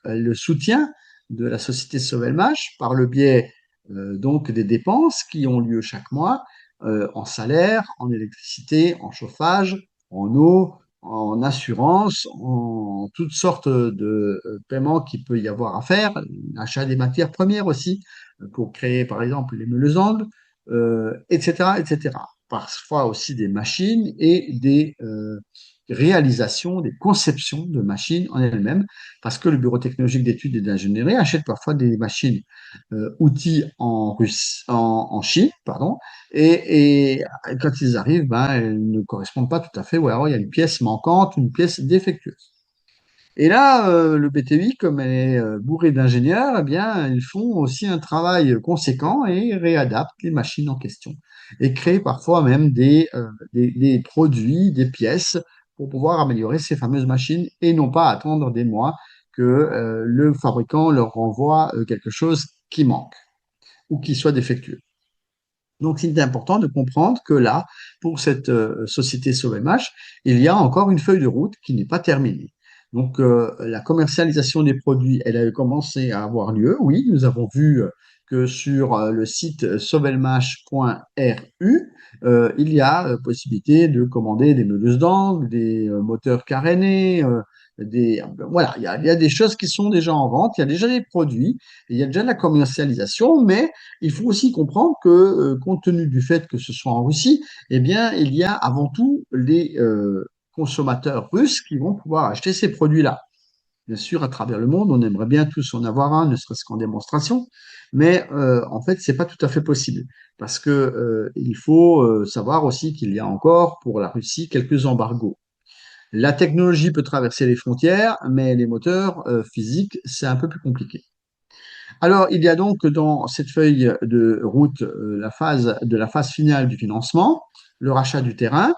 le soutien de la société Sovelmash par le biais des dépenses qui ont lieu chaque mois en salaire, en électricité, en chauffage, en eau, en assurance, en toutes sortes de paiements qu'il peut y avoir à faire, l'achat des matières premières aussi pour créer par exemple les meules angles, etc., etc. Parfois aussi des machines et des réalisations, des conceptions de machines en elles-mêmes, parce que le Bureau technologique d'études et d'ingénierie achète parfois des machines outils en Chine, pardon, et quand ils arrivent, ben, elles ne correspondent pas tout à fait, ou alors il y a une pièce manquante, une pièce défectueuse. Et là, le BTI, comme elle est bourré d'ingénieurs, eh bien, ils font aussi un travail conséquent et réadaptent les machines en question et créent parfois même des produits, des pièces pour pouvoir améliorer ces fameuses machines et non pas attendre des mois que le fabricant leur renvoie quelque chose qui manque ou qui soit défectueux. Donc, il est important de comprendre que là, pour cette société SOVMH, il y a encore une feuille de route qui n'est pas terminée. Donc, la commercialisation des produits, elle a commencé à avoir lieu. Oui, nous avons vu que sur le site sovelmash.ru, il y a possibilité de commander des meuleuses d'angles, des moteurs carénés, voilà, il y a des choses qui sont déjà en vente, il y a déjà des produits, il y a déjà de la commercialisation, mais il faut aussi comprendre que, compte tenu du fait que ce soit en Russie, eh bien, il y a avant tout les consommateurs russes qui vont pouvoir acheter ces produits-là. Bien sûr, à travers le monde, on aimerait bien tous en avoir un, ne serait-ce qu'en démonstration, mais en fait, c'est pas tout à fait possible parce que il faut savoir aussi qu'il y a encore pour la Russie quelques embargos. La technologie peut traverser les frontières, mais les moteurs physiques, c'est un peu plus compliqué. Alors, il y a donc dans cette feuille de route la phase finale du financement, le rachat du terrain,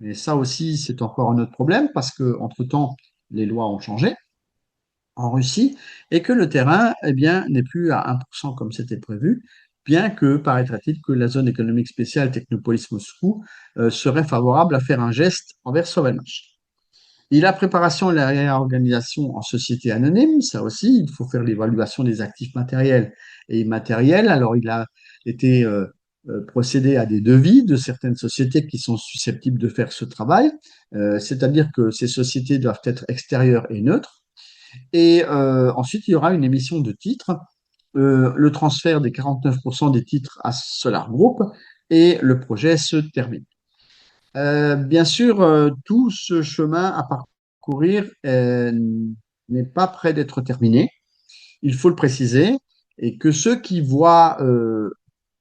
mais ça aussi, c'est encore un autre problème parce que entre-temps, les lois ont changé en Russie et que le terrain, eh bien, n'est plus à 1% comme c'était prévu, bien que paraîtrait-il que la zone économique spéciale Technopolis-Moscou serait favorable à faire un geste envers Sovelmash. Et la préparation et la réorganisation en société anonyme, ça aussi, il faut faire l'évaluation des actifs matériels et immatériels. Alors, il a été procédé à des devis de certaines sociétés qui sont susceptibles de faire ce travail, c'est-à-dire que ces sociétés doivent être extérieures et neutres. Et ensuite, il y aura une émission de titres, le transfert des 49% des titres à Solar Group et le projet se termine. Bien sûr, tout ce chemin à parcourir n'est pas prêt d'être terminé, il faut le préciser, et que ceux qui voient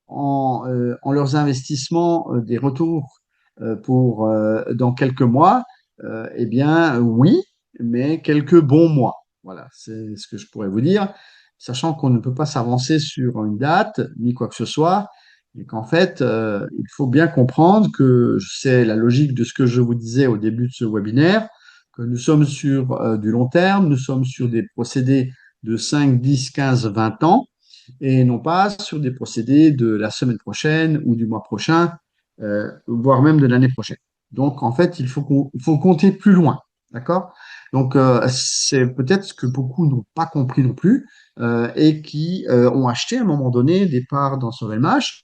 en leurs investissements des retours pour dans quelques mois, eh bien oui, mais quelques bons mois. Voilà, c'est ce que je pourrais vous dire, sachant qu'on ne peut pas s'avancer sur une date ni quoi que ce soit, et qu'en fait, il faut bien comprendre que c'est la logique de ce que je vous disais au début de ce webinaire, que nous sommes sur du long terme, nous sommes sur des procédés de 5, 10, 15, 20 ans, et non pas sur des procédés de la semaine prochaine ou du mois prochain, voire même de l'année prochaine. Donc, en fait, il faut compter plus loin. D'accord? Donc, c'est peut-être ce que beaucoup n'ont pas compris non plus et qui ont acheté à un moment donné des parts dans Sovelmash,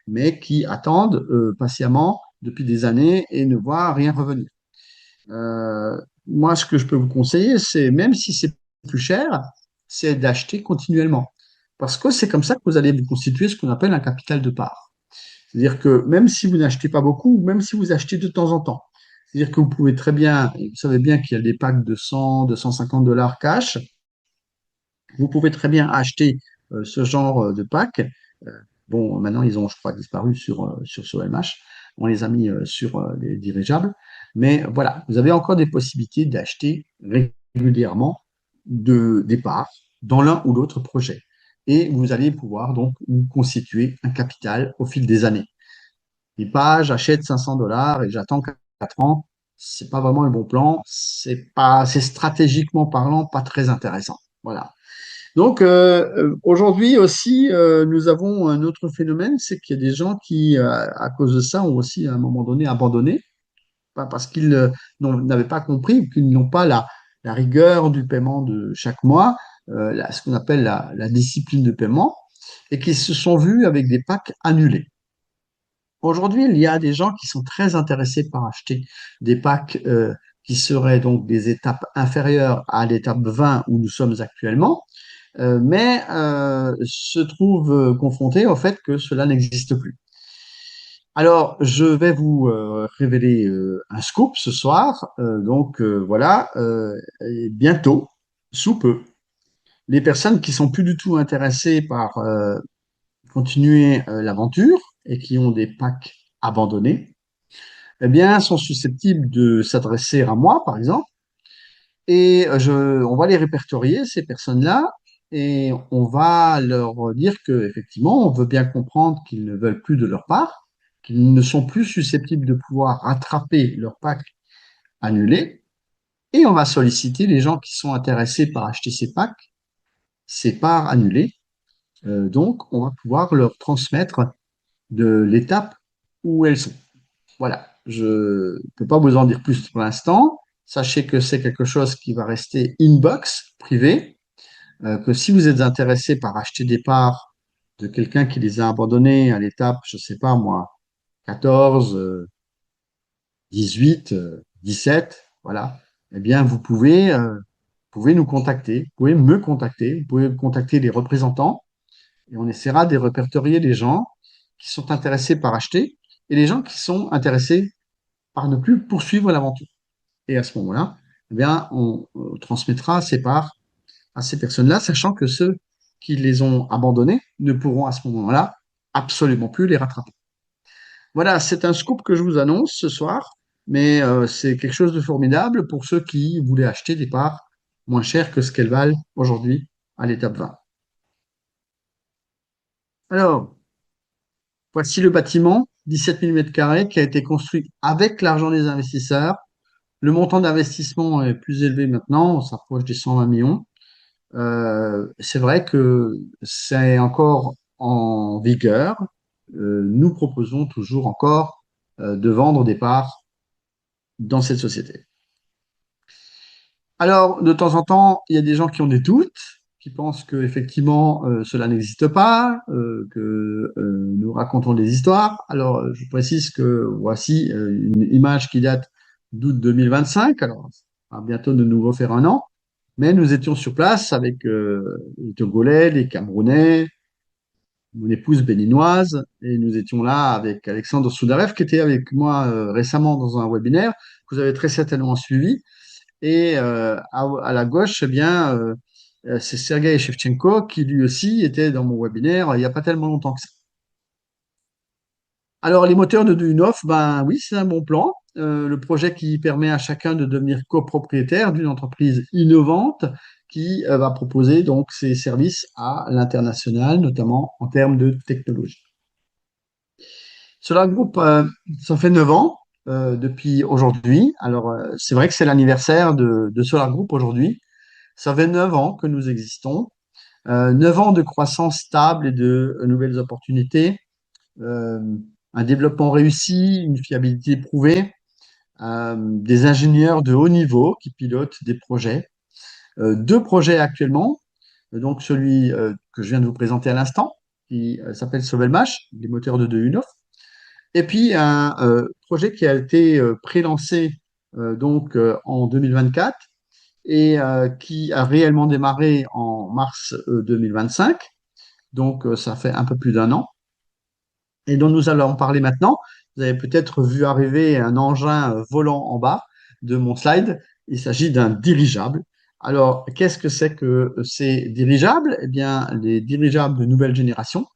mais qui attendent patiemment depuis des années et ne voient rien revenir. Moi, ce que je peux vous conseiller, c'est même si c'est plus cher, c'est d'acheter continuellement. Parce que c'est comme ça que vous allez vous constituer ce qu'on appelle un capital de part. C'est-à-dire que même si vous n'achetez pas beaucoup, même si vous achetez de temps en temps, c'est-à-dire que vous pouvez très bien, et vous savez bien qu'il y a des packs de 100, 250 dollars cash, vous pouvez très bien acheter ce genre de pack. Euh, bon, maintenant, ils ont, je crois, disparu sur OMH. On les a mis sur les dirigeables. Mais voilà, vous avez encore des possibilités d'acheter régulièrement des parts dans l'un ou l'autre projet. Et vous allez pouvoir donc constituer un capital au fil des années. Et pas, j'achète 500 dollars et j'attends 4 ans. C'est pas vraiment le bon plan. C'est stratégiquement parlant pas très intéressant. Voilà. Donc aujourd'hui aussi, nous avons un autre phénomène, c'est qu'il y a des gens qui, à cause de ça, ont aussi à un moment donné abandonné, pas parce qu'ils n'avaient pas compris ou qu'ils n'ont pas la rigueur du paiement de chaque mois, ce qu'on appelle la discipline de paiement, et qui se sont vus avec des packs annulés. Aujourd'hui, il y a des gens qui sont très intéressés par acheter des packs qui seraient donc des étapes inférieures à l'étape 20 où nous sommes actuellement, mais se trouvent confrontés au fait que cela n'existe plus. Alors, je vais vous révéler un scoop ce soir. Voilà, et bientôt, sous peu, les personnes qui sont plus du tout intéressées par continuer l'aventure et qui ont des packs abandonnés, eh bien, sont susceptibles de s'adresser à moi, par exemple, et on va les répertorier, ces personnes-là, et on va leur dire que effectivement, on veut bien comprendre qu'ils ne veulent plus de leur part, qu'ils ne sont plus susceptibles de pouvoir rattraper leur pack annulé, et on va solliciter les gens qui sont intéressés par acheter ces packs, ces parts annulées. Donc, on va pouvoir leur transmettre de l'étape où elles sont. Voilà, je ne peux pas vous en dire plus pour l'instant. Sachez que c'est quelque chose qui va rester inbox, privé, que si vous êtes intéressé par acheter des parts de quelqu'un qui les a abandonnées à l'étape, je ne sais pas moi, 14, 18, 17, voilà, eh bien, vous pouvez nous contacter, vous pouvez me contacter, vous pouvez contacter les représentants et on essaiera de répertorier les gens qui sont intéressés par acheter et les gens qui sont intéressés par ne plus poursuivre l'aventure. Et à ce moment-là, eh bien, on transmettra ces parts à ces personnes-là, sachant que ceux qui les ont abandonnés ne pourront à ce moment-là absolument plus les rattraper. Voilà, c'est un scoop que je vous annonce ce soir, mais c'est quelque chose de formidable pour ceux qui voulaient acheter des parts moins chères que ce qu'elles valent aujourd'hui à l'étape 20. Alors, voici le bâtiment, 17 000 m² qui a été construit avec l'argent des investisseurs. Le montant d'investissement est plus élevé maintenant, on s'approche des 120 millions. C'est vrai que c'est encore en vigueur. Nous proposons toujours encore de vendre des parts dans cette société. Alors, de temps en temps, il y a des gens qui ont des doutes, qui pensent que effectivement cela n'existe pas, que nous racontons des histoires. Alors, je précise que voici une image qui date d'août 2025. Alors, ça va bientôt de nouveau faire un an. Mais nous étions sur place avec les Togolais, les Camerounais, mon épouse béninoise, et nous étions là avec Alexandre Soudarev, qui était avec moi récemment dans un webinaire que vous avez très certainement suivi. Et à la gauche, eh bien, c'est Sergei Shevchenko qui lui aussi était dans mon webinaire il n'y a pas tellement longtemps que ça. Alors, les moteurs de Duyunov, ben oui, c'est un bon plan. Le projet qui permet à chacun de devenir copropriétaire d'une entreprise innovante qui va proposer donc ses services à l'international, notamment en termes de technologie. Solar Group, ça fait 9 ans depuis aujourd'hui. Alors, c'est vrai que c'est l'anniversaire de Solar Group aujourd'hui. Ça fait 9 ans que nous existons. 9 ans de croissance stable et de nouvelles opportunités. Euh, un développement réussi, une fiabilité prouvée, des ingénieurs de haut niveau qui pilotent des projets. 2 projets actuellement, donc celui que je viens de vous présenter à l'instant, qui s'appelle Sovelmash, des moteurs de Duyunov, et puis un projet qui a été pré-lancé en 2024 et qui a réellement démarré en mars 2025, donc ça fait un peu plus d'un an et dont nous allons parler maintenant. Vous avez peut-être vu arriver un engin volant en bas de mon slide. Il s'agit d'un dirigeable Alors, qu'est-ce que c'est que ces dirigeables? Eh bien, les dirigeables de nouvelle génération,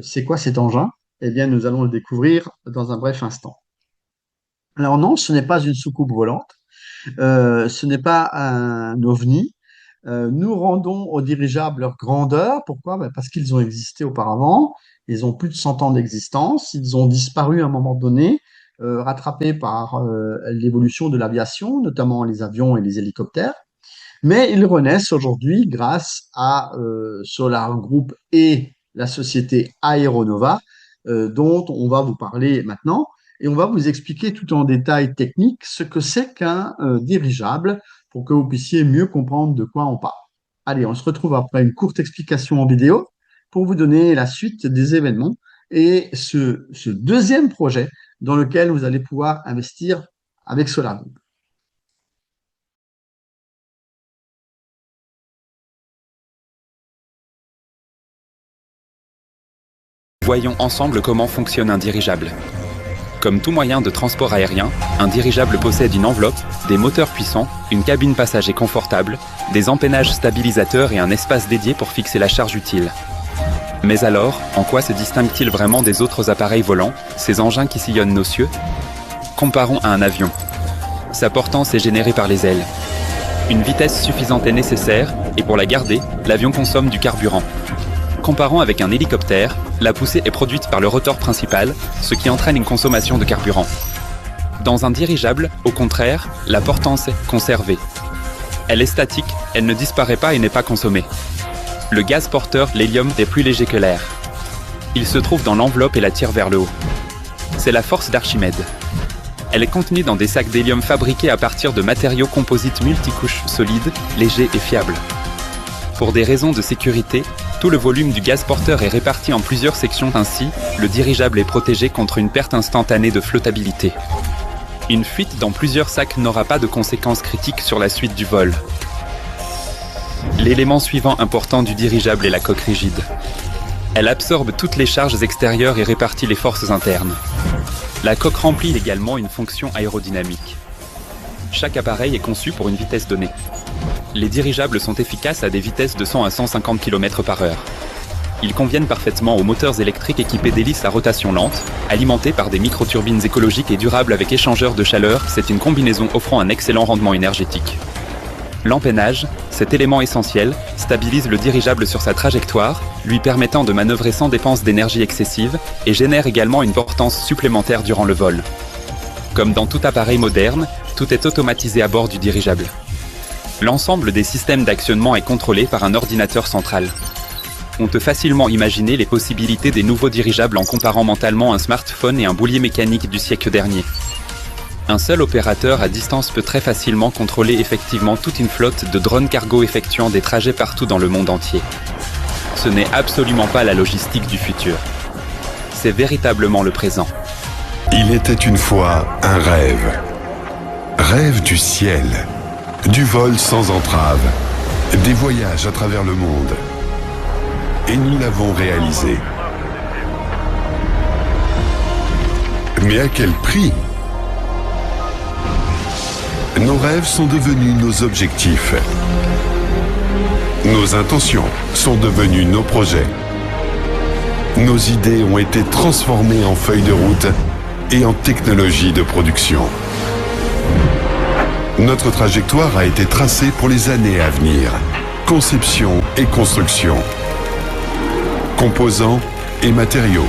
c'est quoi cet engin? Eh bien, nous allons le découvrir dans un bref instant. Alors non, ce n'est pas une soucoupe volante, ce n'est pas un ovni. Nous rendons aux dirigeables leur grandeur. Pourquoi? Ben, parce qu'ils ont existé auparavant, ils ont plus de 100 ans d'existence, ils ont disparu à un moment donné, rattrapés par l'évolution de l'aviation, notamment les avions et les hélicoptères. Mais ils renaissent aujourd'hui grâce à Solar Group et la société Aeronova, dont on va vous parler maintenant. Et on va vous expliquer tout en détail technique ce que c'est qu'un dirigeable pour que vous puissiez mieux comprendre de quoi on parle. Allez, on se retrouve après une courte explication en vidéo pour vous donner la suite des événements et ce deuxième projet dans lequel vous allez pouvoir investir avec Solar Group. Voyons ensemble comment fonctionne un dirigeable. Comme tout moyen de transport aérien, un dirigeable possède une enveloppe, des moteurs puissants, une cabine passager confortable, des empennages stabilisateurs et un espace dédié pour fixer la charge utile. Mais alors, en quoi se distingue-t-il vraiment des autres appareils volants, ces engins qui sillonnent nos cieux? Comparons à un avion. Sa portance est générée par les ailes. Une vitesse suffisante est nécessaire, et pour la garder, l'avion consomme du carburant. Comparons avec un hélicoptère, la poussée est produite par le rotor principal, ce qui entraîne une consommation de carburant. Dans un dirigeable, au contraire, la portance est conservée. Elle est statique, elle ne disparaît pas et n'est pas consommée. Le gaz porteur, l'hélium, est plus léger que l'air. Il se trouve dans l'enveloppe et la tire vers le haut. C'est la force d'Archimède. Elle est contenue dans des sacs d'hélium fabriqués à partir de matériaux composites multicouches solides, légers et fiables. Pour des raisons de sécurité, tout le volume du gaz porteur est réparti en plusieurs sections, ainsi, le dirigeable est protégé contre une perte instantanée de flottabilité. Une fuite dans plusieurs sacs n'aura pas de conséquences critiques sur la suite du vol. L'élément suivant important du dirigeable est la coque rigide. Elle absorbe toutes les charges extérieures et répartit les forces internes. La coque remplit également une fonction aérodynamique. Chaque appareil est conçu pour une vitesse donnée. Les dirigeables sont efficaces à des vitesses de 100 à 150 km/h. Ils conviennent parfaitement aux moteurs électriques équipés d'hélices à rotation lente, alimentés par des microturbines écologiques et durables avec échangeurs de chaleur. C'est une combinaison offrant un excellent rendement énergétique. L'empennage, cet élément essentiel, stabilise le dirigeable sur sa trajectoire, lui permettant de manœuvrer sans dépense d'énergie excessive et génère également une portance supplémentaire durant le vol. Comme dans tout appareil moderne, tout est automatisé à bord du dirigeable. L'ensemble des systèmes d'actionnement est contrôlé par un ordinateur central. On peut facilement imaginer les possibilités des nouveaux dirigeables en comparant mentalement un smartphone et un boulier mécanique du siècle dernier. Un seul opérateur à distance peut très facilement contrôler effectivement toute une flotte de drones cargo effectuant des trajets partout dans le monde entier. Ce n'est absolument pas la logistique du futur. C'est véritablement le présent. Il était une fois un rêve. Rêve du ciel, du vol sans entrave, des voyages à travers le monde. Et nous l'avons réalisé. Mais à quel prix ? Nos rêves sont devenus nos objectifs. Nos intentions sont devenues nos projets. Nos idées ont été transformées en feuilles de route et en technologie de production. Notre trajectoire a été tracée pour les années à venir. Conception et construction. Composants et matériaux.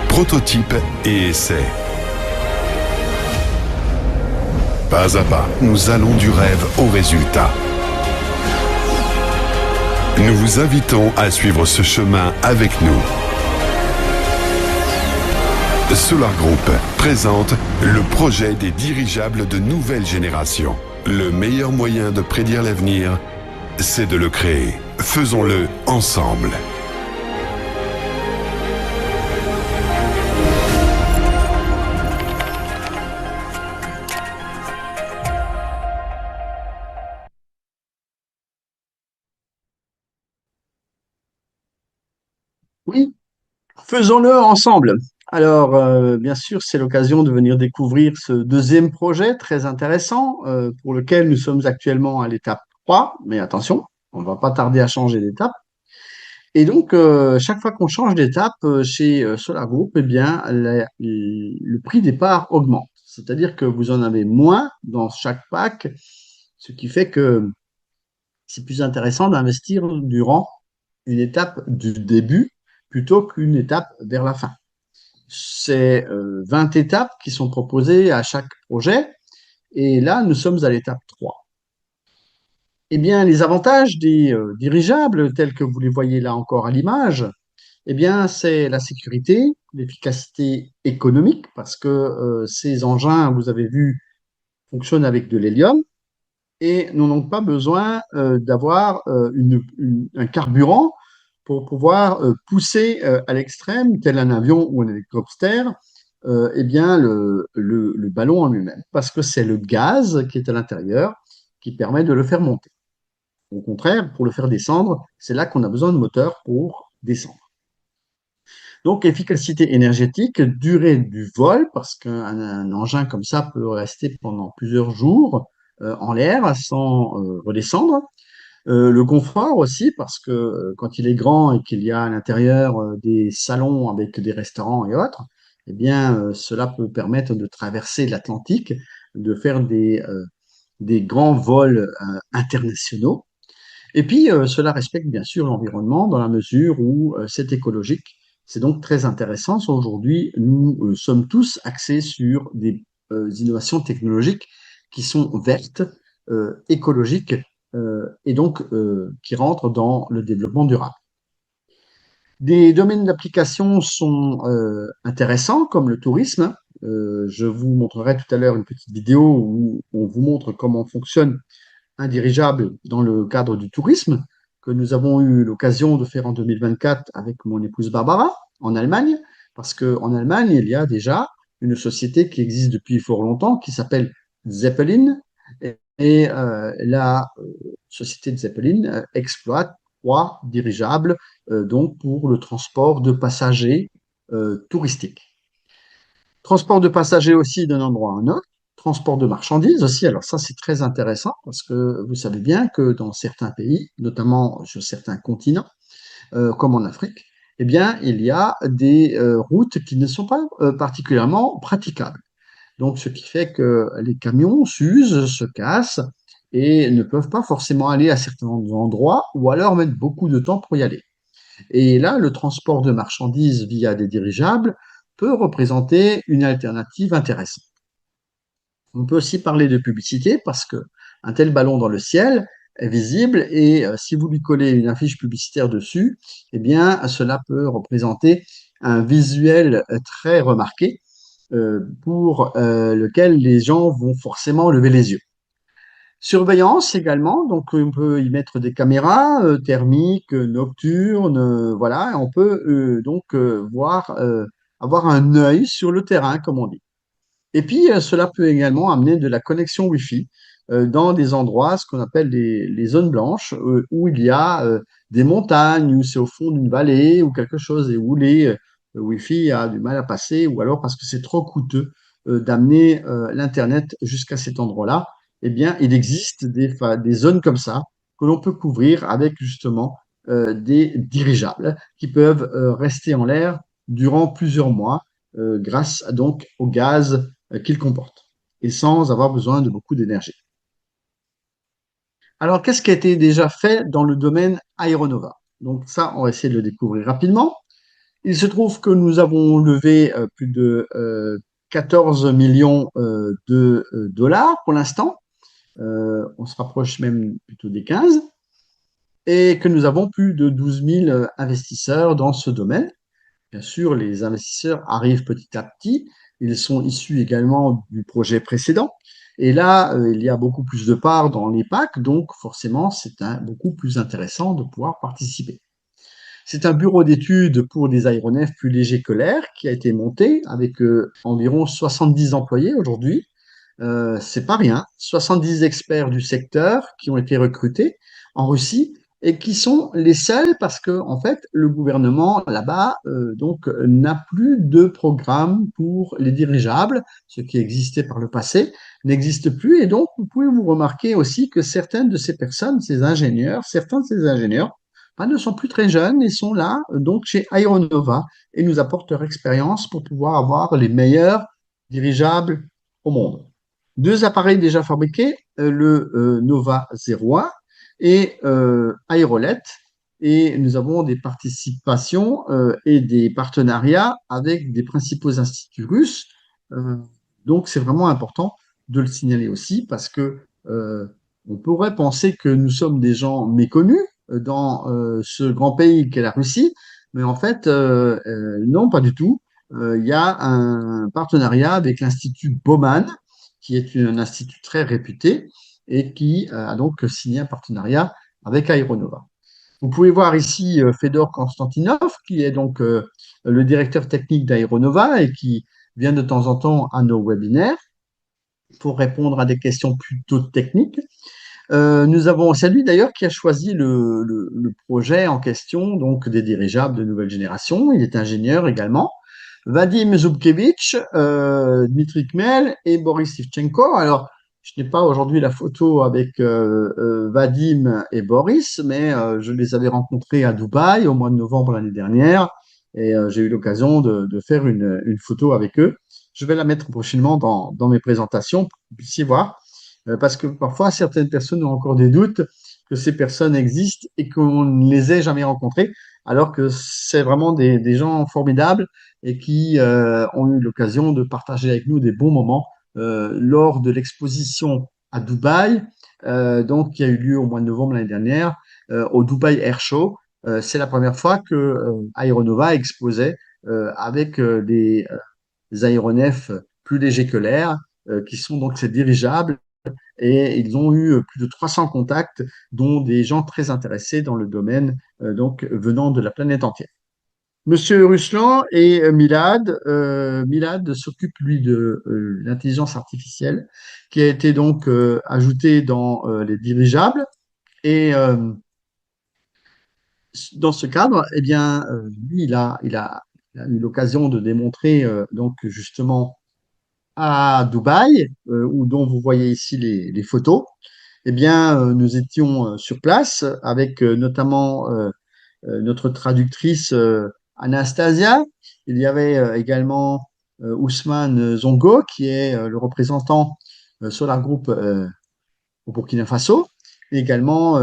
Prototypes et essais. Pas à pas, nous allons du rêve au résultat. Nous vous invitons à suivre ce chemin avec nous. Solar Group présente le projet des dirigeables de nouvelle génération. Le meilleur moyen de prédire l'avenir, c'est de le créer. Faisons-le ensemble. Oui, faisons-le ensemble. Alors, bien sûr, c'est l'occasion de venir découvrir ce deuxième projet très intéressant pour lequel nous sommes actuellement à l'étape 3. Mais attention, on ne va pas tarder à changer d'étape. Et donc, chaque fois qu'on change d'étape chez Solar Group, eh bien, le prix des parts augmente. C'est-à-dire que vous en avez moins dans chaque pack, ce qui fait que c'est plus intéressant d'investir durant une étape du début plutôt qu'une étape vers la fin. C'est 20 étapes qui sont proposées à chaque projet. Et là, nous sommes à l'étape 3. Eh bien, les avantages des dirigeables, tels que vous les voyez là encore à l'image, eh bien, c'est la sécurité, l'efficacité économique, parce que ces engins, vous avez vu, fonctionnent avec de l'hélium et n'ont donc pas besoin d'avoir un carburant pour pouvoir pousser à l'extrême, tel un avion ou un hélicoptère, eh bien, le ballon en lui-même, parce que c'est le gaz qui est à l'intérieur qui permet de le faire monter. Au contraire, pour le faire descendre, c'est là qu'on a besoin de moteur pour descendre. Donc, efficacité énergétique, durée du vol, parce qu'un engin comme ça peut rester pendant plusieurs jours en l'air sans redescendre. Le confort aussi, parce que quand il est grand et qu'il y a à l'intérieur des salons avec des restaurants et autres, eh bien, cela peut permettre de traverser l'Atlantique, de faire des grands vols internationaux. Et puis, cela respecte bien sûr l'environnement dans la mesure où c'est écologique. C'est donc très intéressant. Aujourd'hui, nous sommes tous axés sur des innovations technologiques qui sont vertes, écologiques et donc qui rentrent dans le développement durable. Des domaines d'application sont intéressants comme le tourisme. Je vous montrerai tout à l'heure une petite vidéo où on vous montre comment fonctionne un dirigeable dans le cadre du tourisme que nous avons eu l'occasion de faire en 2024 avec mon épouse Barbara en Allemagne, parce qu'en Allemagne, il y a déjà une société qui existe depuis fort longtemps qui s'appelle Zeppelin et la société de Zeppelin exploite trois dirigeables donc pour le transport de passagers touristiques. Transport de passagers aussi d'un endroit à un autre, transport de marchandises aussi. Alors ça, c'est très intéressant parce que vous savez bien que dans certains pays, notamment sur certains continents, comme en Afrique, eh bien, il y a des routes qui ne sont pas particulièrement praticables. Donc, ce qui fait que les camions s'usent, se cassent et ne peuvent pas forcément aller à certains endroits ou alors mettre beaucoup de temps pour y aller. Et là, le transport de marchandises via des dirigeables peut représenter une alternative intéressante. On peut aussi parler de publicité parce que un tel ballon dans le ciel est visible et si vous lui collez une affiche publicitaire dessus, eh bien, cela peut représenter un visuel très remarqué pour lequel les gens vont forcément lever les yeux. Surveillance également, donc on peut y mettre des caméras thermiques, nocturnes, voilà, et on peut donc avoir un œil sur le terrain, comme on dit. Et puis, cela peut également amener de la connexion Wi-Fi dans des endroits, ce qu'on appelle les zones blanches, où il y a des montagnes, où c'est au fond d'une vallée ou quelque chose, et où le Wi-Fi a du mal à passer, ou alors parce que c'est trop coûteux d'amener l'Internet jusqu'à cet endroit-là. Eh bien, il existe des zones comme ça que l'on peut couvrir avec justement des dirigeables qui peuvent rester en l'air durant plusieurs mois grâce donc au gaz qu'il comporte et sans avoir besoin de beaucoup d'énergie. Alors, qu'est-ce qui a été déjà fait dans le domaine Aeronova? Donc ça, on va essayer de le découvrir rapidement. Il se trouve que nous avons levé plus de 14 millions de dollars pour l'instant. On se rapproche même plutôt des 15 et que nous avons plus de 12 000 investisseurs dans ce domaine. Bien sûr, les investisseurs arrivent petit à petit. Ils sont issus également du projet précédent. Et là, il y a beaucoup plus de parts dans les packs, donc forcément, c'est beaucoup plus intéressant de pouvoir participer. C'est un bureau d'études pour des aéronefs plus légers que l'air qui a été monté avec environ 70 employés aujourd'hui. C'est pas rien. 70 experts du secteur qui ont été recrutés en Russie et qui sont les seuls parce que en fait le gouvernement là-bas donc n'a plus de programme pour les dirigeables, ce qui existait par le passé n'existe plus et donc vous pouvez vous remarquer aussi que certaines de ces personnes, certains de ces ingénieurs ben, ne sont plus très jeunes et sont là donc chez Aeronova et nous apportent leur expérience pour pouvoir avoir les meilleurs dirigeables au monde. Deux appareils déjà fabriqués, le Nova 01 et Aerolet. Et nous avons des participations et des partenariats avec des principaux instituts russes. Donc, c'est vraiment important de le signaler aussi parce que on pourrait penser que nous sommes des gens méconnus dans ce grand pays qu'est la Russie, mais en fait, non, pas du tout. Il y a un partenariat avec l'Institut Bauman, qui est un institut très réputé et qui a donc signé un partenariat avec Aeronova. Vous pouvez voir ici Fedor Konstantinov, qui est donc le directeur technique d'Aeronova et qui vient de temps en temps à nos webinaires pour répondre à des questions plutôt techniques. C'est lui d'ailleurs qui a choisi le projet en question, donc des dirigeables de nouvelle génération. Il est ingénieur également. Vadim Zubkevich, Dmitry Kmel et Boris Ivchenko. Alors, je n'ai pas aujourd'hui la photo avec Vadim et Boris, mais je les avais rencontrés à Dubaï au mois de novembre l'année dernière et j'ai eu l'occasion de faire une photo avec eux. Je vais la mettre prochainement dans mes présentations pour que vous puissiez voir, parce que parfois certaines personnes ont encore des doutes que ces personnes existent et qu'on ne les ait jamais rencontrées, alors que c'est vraiment des gens formidables et qui ont eu l'occasion de partager avec nous des bons moments lors de l'exposition à Dubaï, donc qui a eu lieu au mois de novembre l'année dernière, au Dubaï Air Show. C'est la première fois que Aeronova exposait avec des aéronefs plus légers que l'air, qui sont donc ces dirigeables. Et ils ont eu plus de 300 contacts, dont des gens très intéressés dans le domaine, donc venant de la planète entière. Monsieur Ruslan et Milad s'occupe lui de l'intelligence artificielle qui a été donc ajoutée dans les dirigeables et dans ce cadre, eh bien, lui, il a eu l'occasion de démontrer donc justement à Dubaï, où dont vous voyez ici les photos. Eh bien, nous étions sur place avec notamment notre traductrice Anastasia. Il y avait également Ousmane Zongo, qui est le représentant Solar Group au Burkina Faso, et également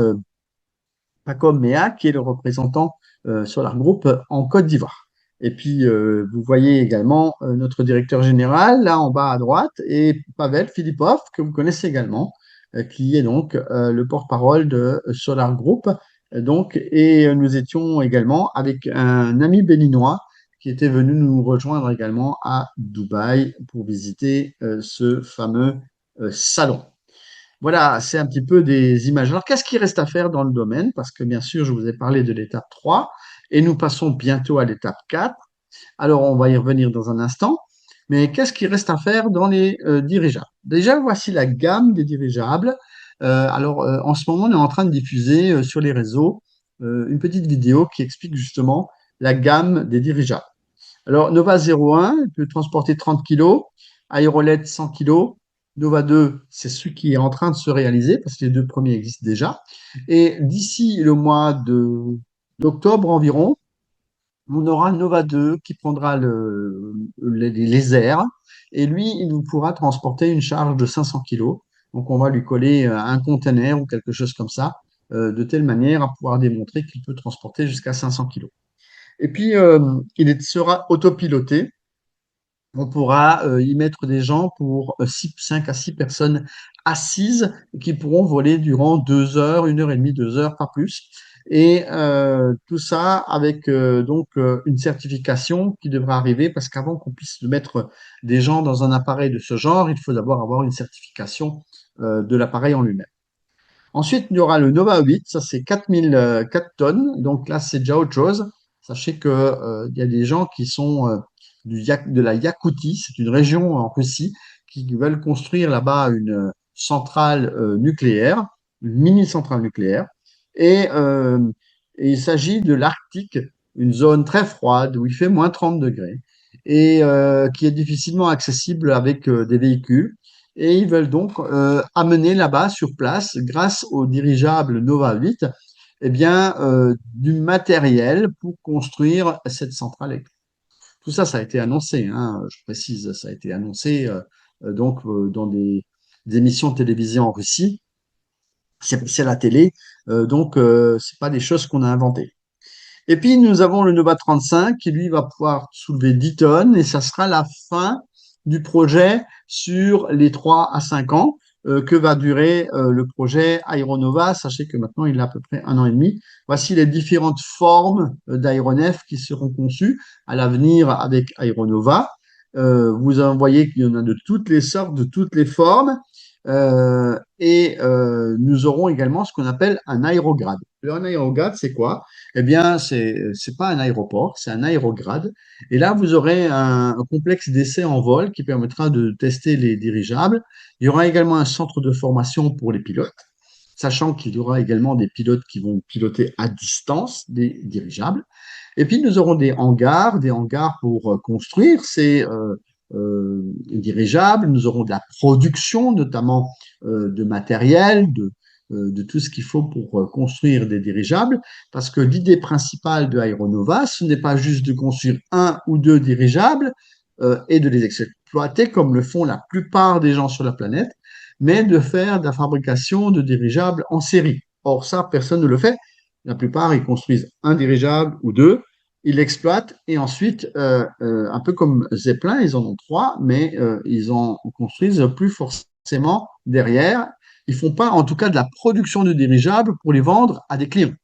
Paco Mea, qui est le représentant Solar Group en Côte d'Ivoire. Et puis, vous voyez également notre directeur général, là en bas à droite, et Pavel Filipov, que vous connaissez également, qui est donc le porte-parole de Solar Group. Donc, et nous étions également avec un ami béninois qui était venu nous rejoindre également à Dubaï pour visiter ce fameux salon. Voilà, c'est un petit peu des images. Alors, qu'est-ce qui reste à faire dans le domaine? Parce que bien sûr, je vous ai parlé de l'étape 3 et nous passons bientôt à l'étape 4. Alors, on va y revenir dans un instant. Mais qu'est-ce qui reste à faire dans les dirigeables? Déjà, voici la gamme des dirigeables. En ce moment, on est en train de diffuser sur les réseaux une petite vidéo qui explique justement la gamme des dirigeables. Alors, Nova 01 peut transporter 30 kg, Aerolet 100 kg, Nova 2, c'est celui qui est en train de se réaliser parce que les deux premiers existent déjà. Et d'ici le mois d'octobre environ, on aura Nova 2 qui prendra les airs et lui, il nous pourra transporter une charge de 500 kg. Donc, on va lui coller un conteneur ou quelque chose comme ça, de telle manière à pouvoir démontrer qu'il peut transporter jusqu'à 500 kg. Et puis, il sera autopiloté. On pourra y mettre des gens pour 5 à 6 personnes assises qui pourront voler durant 2 heures, 1h30, 2 heures, pas plus. Et tout ça avec donc une certification qui devra arriver parce qu'avant qu'on puisse mettre des gens dans un appareil de ce genre, il faut d'abord avoir une certification de l'appareil en lui-même. Ensuite, il y aura le Nova 8, ça c'est 4 tonnes, donc là c'est déjà autre chose. Sachez que il y a des gens qui sont de la Yakoutie, c'est une région en Russie, qui veulent construire là-bas une centrale nucléaire, une mini centrale nucléaire. Et il s'agit de l'Arctique, une zone très froide où il fait moins 30 degrés et qui est difficilement accessible avec des véhicules. Et ils veulent donc amener là-bas sur place, grâce au dirigeable Nova 8, eh bien, du matériel pour construire cette centrale électrique. Tout ça, ça a été annoncé, hein, je précise, ça a été annoncé dans des émissions de télévision en Russie. C'est la télé, donc c'est pas des choses qu'on a inventées. Et puis nous avons le Nova 35 qui lui va pouvoir soulever 10 tonnes et ça sera la fin du projet sur les 3 à 5 ans que va durer le projet Aeronova. Sachez que maintenant il a à peu près 1 an et demi. Voici les différentes formes d'aéronefs qui seront conçues à l'avenir avec Aeronova. Vous voyez qu'il y en a de toutes les sortes, de toutes les formes. Nous aurons également ce qu'on appelle un aérograde. Un aérograde, c'est quoi? Eh bien, c'est pas un aéroport, c'est un aérograde. Et là, vous aurez un complexe d'essai en vol qui permettra de tester les dirigeables. Il y aura également un centre de formation pour les pilotes, sachant qu'il y aura également des pilotes qui vont piloter à distance des dirigeables. Et puis, nous aurons des hangars pour construire ces dirigeables. Nous aurons de la production, notamment de matériel, de tout ce qu'il faut pour construire des dirigeables, parce que l'idée principale de Aeronova, ce n'est pas juste de construire 1 ou 2 dirigeables et de les exploiter comme le font la plupart des gens sur la planète, mais de faire de la fabrication de dirigeables en série. Or, ça, personne ne le fait. La plupart, ils construisent un dirigeable ou 2, ils l'exploitent et ensuite, un peu comme Zeppelin, ils en ont 3, mais ils en construisent plus forcément derrière. Ils font pas, en tout cas, de la production de dirigeables pour les vendre à des clients,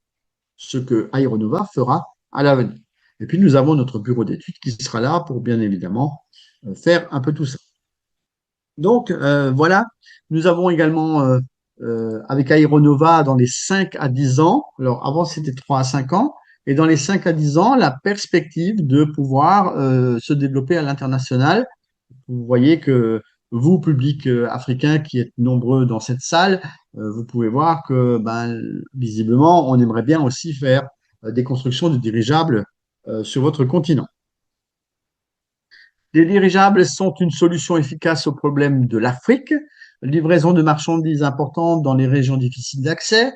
ce que Aeronova fera à l'avenir. Et puis, nous avons notre bureau d'études qui sera là pour, bien évidemment, faire un peu tout ça. Donc, voilà. Nous avons également, avec Aeronova, dans les 5 à 10 ans, alors avant c'était 3 à 5 ans, et dans les 5 à 10 ans, la perspective de pouvoir se développer à l'international. Vous voyez que vous, public africain qui êtes nombreux dans cette salle, vous pouvez voir que visiblement, on aimerait bien aussi faire des constructions de dirigeables sur votre continent. Les dirigeables sont une solution efficace au problème de l'Afrique, livraison de marchandises importantes dans les régions difficiles d'accès,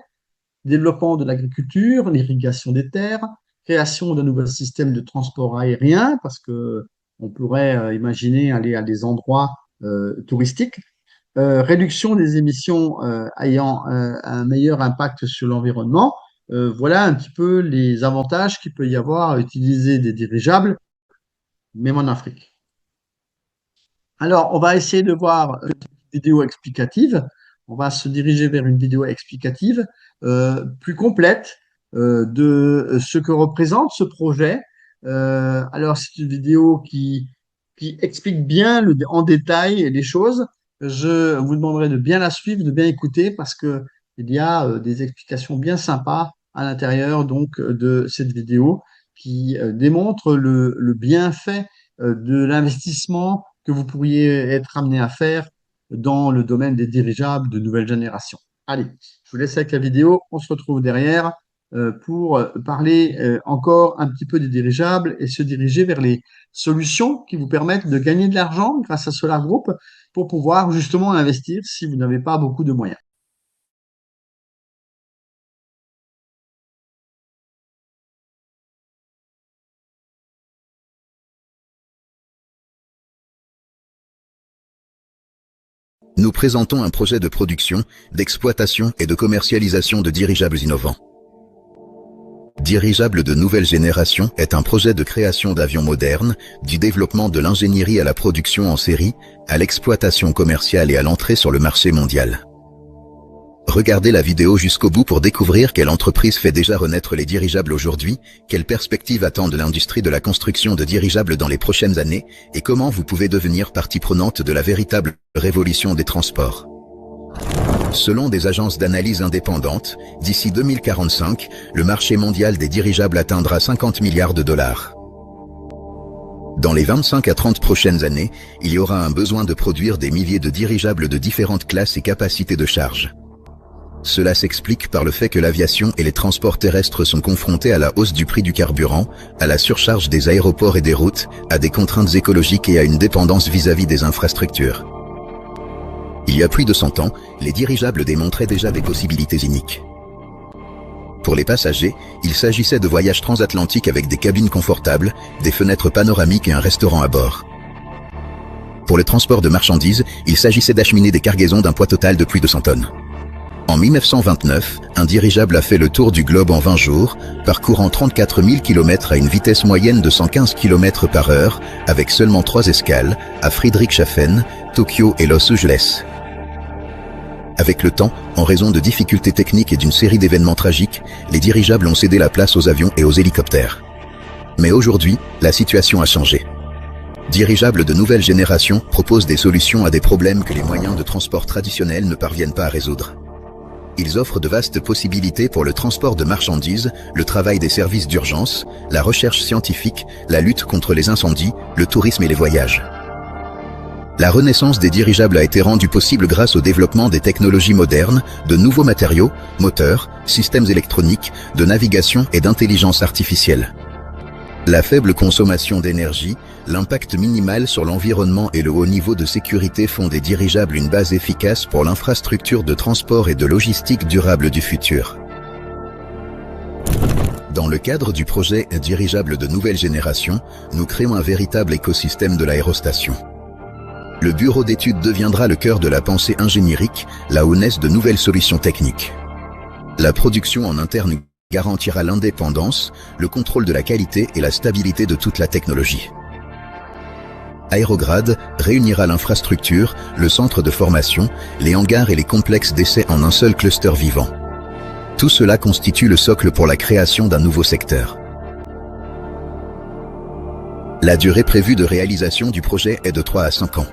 développement de l'agriculture, l'irrigation des terres, création de nouveaux systèmes de transport aérien, parce que on pourrait imaginer aller à des endroits touristiques, réduction des émissions ayant un meilleur impact sur l'environnement. Voilà un petit peu les avantages qu'il peut y avoir à utiliser des dirigeables, même en Afrique. Alors, on va essayer de voir une vidéo explicative. On va se diriger vers une vidéo explicative plus complète de ce que représente ce projet. Alors, c'est une vidéo qui explique bien en détail les choses. Je vous demanderai de bien la suivre, de bien écouter, parce que il y a des explications bien sympas à l'intérieur donc de cette vidéo qui démontre le bienfait de l'investissement que vous pourriez être amené à faire dans le domaine des dirigeables de nouvelle génération. Allez, je vous laisse avec la vidéo. On se retrouve derrière pour parler encore un petit peu des dirigeables et se diriger vers les solutions qui vous permettent de gagner de l'argent grâce à Solar Group pour pouvoir justement investir si vous n'avez pas beaucoup de moyens. Nous présentons un projet de production, d'exploitation et de commercialisation de dirigeables innovants. Dirigeable de nouvelle génération est un projet de création d'avions modernes, du développement de l'ingénierie à la production en série, à l'exploitation commerciale et à l'entrée sur le marché mondial. Regardez la vidéo jusqu'au bout pour découvrir quelle entreprise fait déjà renaître les dirigeables aujourd'hui, quelles perspectives attendent l'industrie de la construction de dirigeables dans les prochaines années, et comment vous pouvez devenir partie prenante de la véritable révolution des transports. Selon des agences d'analyse indépendantes, d'ici 2045, le marché mondial des dirigeables atteindra 50 milliards de dollars. Dans les 25 à 30 prochaines années, il y aura un besoin de produire des milliers de dirigeables de différentes classes et capacités de charge. Cela s'explique par le fait que l'aviation et les transports terrestres sont confrontés à la hausse du prix du carburant, à la surcharge des aéroports et des routes, à des contraintes écologiques et à une dépendance vis-à-vis des infrastructures. Il y a plus de 100 ans, les dirigeables démontraient déjà des possibilités uniques. Pour les passagers, il s'agissait de voyages transatlantiques avec des cabines confortables, des fenêtres panoramiques et un restaurant à bord. Pour le transport de marchandises, il s'agissait d'acheminer des cargaisons d'un poids total de plus de 100 tonnes. En 1929, un dirigeable a fait le tour du globe en 20 jours, parcourant 34 000 km à une vitesse moyenne de 115 km par heure, avec seulement 3 escales, à Friedrichshafen, Tokyo et Los Angeles. Avec le temps, en raison de difficultés techniques et d'une série d'événements tragiques, les dirigeables ont cédé la place aux avions et aux hélicoptères. Mais aujourd'hui, la situation a changé. Dirigeables de nouvelle génération proposent des solutions à des problèmes que les moyens de transport traditionnels ne parviennent pas à résoudre. Ils offrent de vastes possibilités pour le transport de marchandises, le travail des services d'urgence, la recherche scientifique, la lutte contre les incendies, le tourisme et les voyages. La renaissance des dirigeables a été rendue possible grâce au développement des technologies modernes, de nouveaux matériaux, moteurs, systèmes électroniques, de navigation et d'intelligence artificielle. La faible consommation d'énergie, l'impact minimal sur l'environnement et le haut niveau de sécurité font des dirigeables une base efficace pour l'infrastructure de transport et de logistique durable du futur. Dans le cadre du projet Dirigeable de nouvelle génération, nous créons un véritable écosystème de l'aérostation. Le bureau d'études deviendra le cœur de la pensée ingénierique, là où naissent de nouvelles solutions techniques. La production en interne garantira l'indépendance, le contrôle de la qualité et la stabilité de toute la technologie. Aérograd réunira l'infrastructure, le centre de formation, les hangars et les complexes d'essais en un seul cluster vivant. Tout cela constitue le socle pour la création d'un nouveau secteur. La durée prévue de réalisation du projet est de 3 à 5 ans.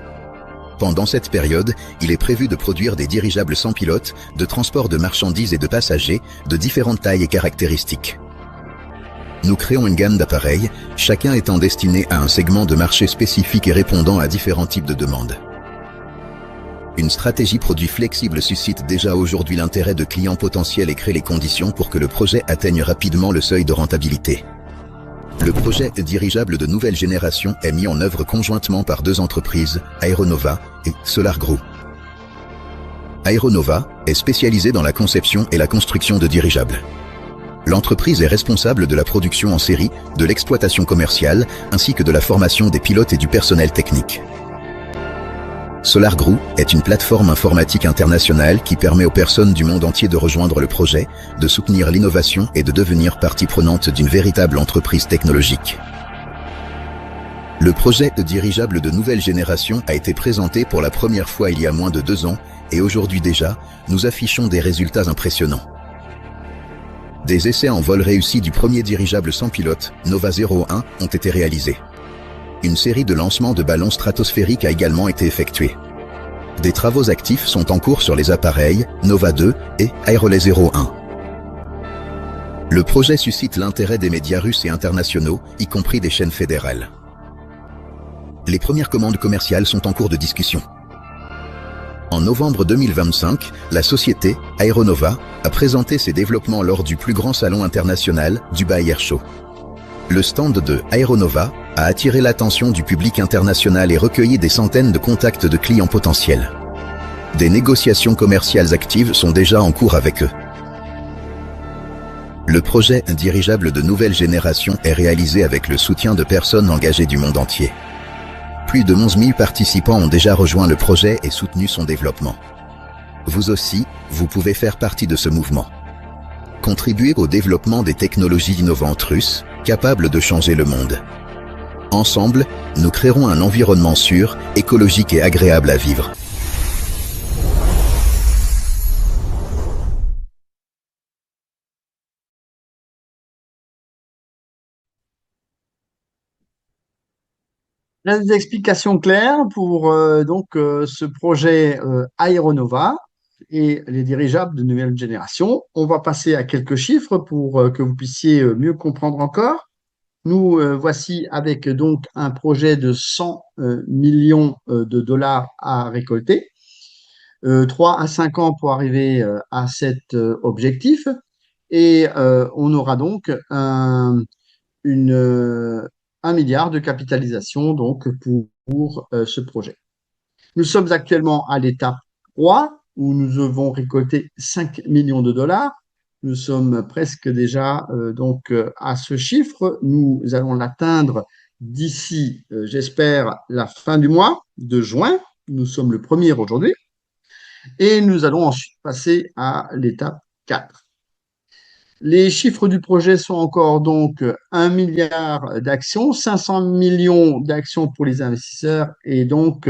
Pendant cette période, il est prévu de produire des dirigeables sans pilote, de transport de marchandises et de passagers, de différentes tailles et caractéristiques. Nous créons une gamme d'appareils, chacun étant destiné à un segment de marché spécifique et répondant à différents types de demandes. Une stratégie produit flexible suscite déjà aujourd'hui l'intérêt de clients potentiels et crée les conditions pour que le projet atteigne rapidement le seuil de rentabilité. Le projet dirigeable de nouvelle génération est mis en œuvre conjointement par 2 entreprises, Aeronova et Solar Group. Aeronova est spécialisée dans la conception et la construction de dirigeables. L'entreprise est responsable de la production en série, de l'exploitation commerciale, ainsi que de la formation des pilotes et du personnel technique. Solar Group est une plateforme informatique internationale qui permet aux personnes du monde entier de rejoindre le projet, de soutenir l'innovation et de devenir partie prenante d'une véritable entreprise technologique. Le projet dirigeable de nouvelle génération a été présenté pour la première fois il y a moins de 2 ans et aujourd'hui déjà, nous affichons des résultats impressionnants. Des essais en vol réussi du premier dirigeable sans pilote, Nova 01, ont été réalisés. Une série de lancements de ballons stratosphériques a également été effectuée. Des travaux actifs sont en cours sur les appareils Nova 2 et Aerolet 01. Le projet suscite l'intérêt des médias russes et internationaux, y compris des chaînes fédérales. Les premières commandes commerciales sont en cours de discussion. En novembre 2025, la société Aeronova a présenté ses développements lors du plus grand salon international, Dubai Air Show. Le stand de Aeronova a attiré l'attention du public international et recueilli des centaines de contacts de clients potentiels. Des négociations commerciales actives sont déjà en cours avec eux. Le projet dirigeable de nouvelle génération est réalisé avec le soutien de personnes engagées du monde entier. Plus de 11 000 participants ont déjà rejoint le projet et soutenu son développement. Vous aussi, vous pouvez faire partie de ce mouvement. Contribuer au développement des technologies innovantes russes, capables de changer le monde. Ensemble, nous créerons un environnement sûr, écologique et agréable à vivre. Des explications claires pour ce projet Aeronova et les dirigeables de nouvelle génération. On va passer à quelques chiffres pour que vous puissiez mieux comprendre encore. Nous voici avec donc un projet de 100 millions de dollars à récolter. 3 à 5 ans pour arriver à cet objectif. Et on aura donc une, euh, 1 milliard de capitalisation donc, pour ce projet. Nous sommes actuellement à l'étape 3 où nous devons récolter 5 millions de dollars. Nous sommes presque déjà à ce chiffre. Nous allons l'atteindre d'ici, j'espère, la fin du mois de juin. Nous sommes le 1er aujourd'hui. Et nous allons ensuite passer à l'étape 4. Les chiffres du projet sont encore donc 1 milliard d'actions, 500 millions d'actions pour les investisseurs et donc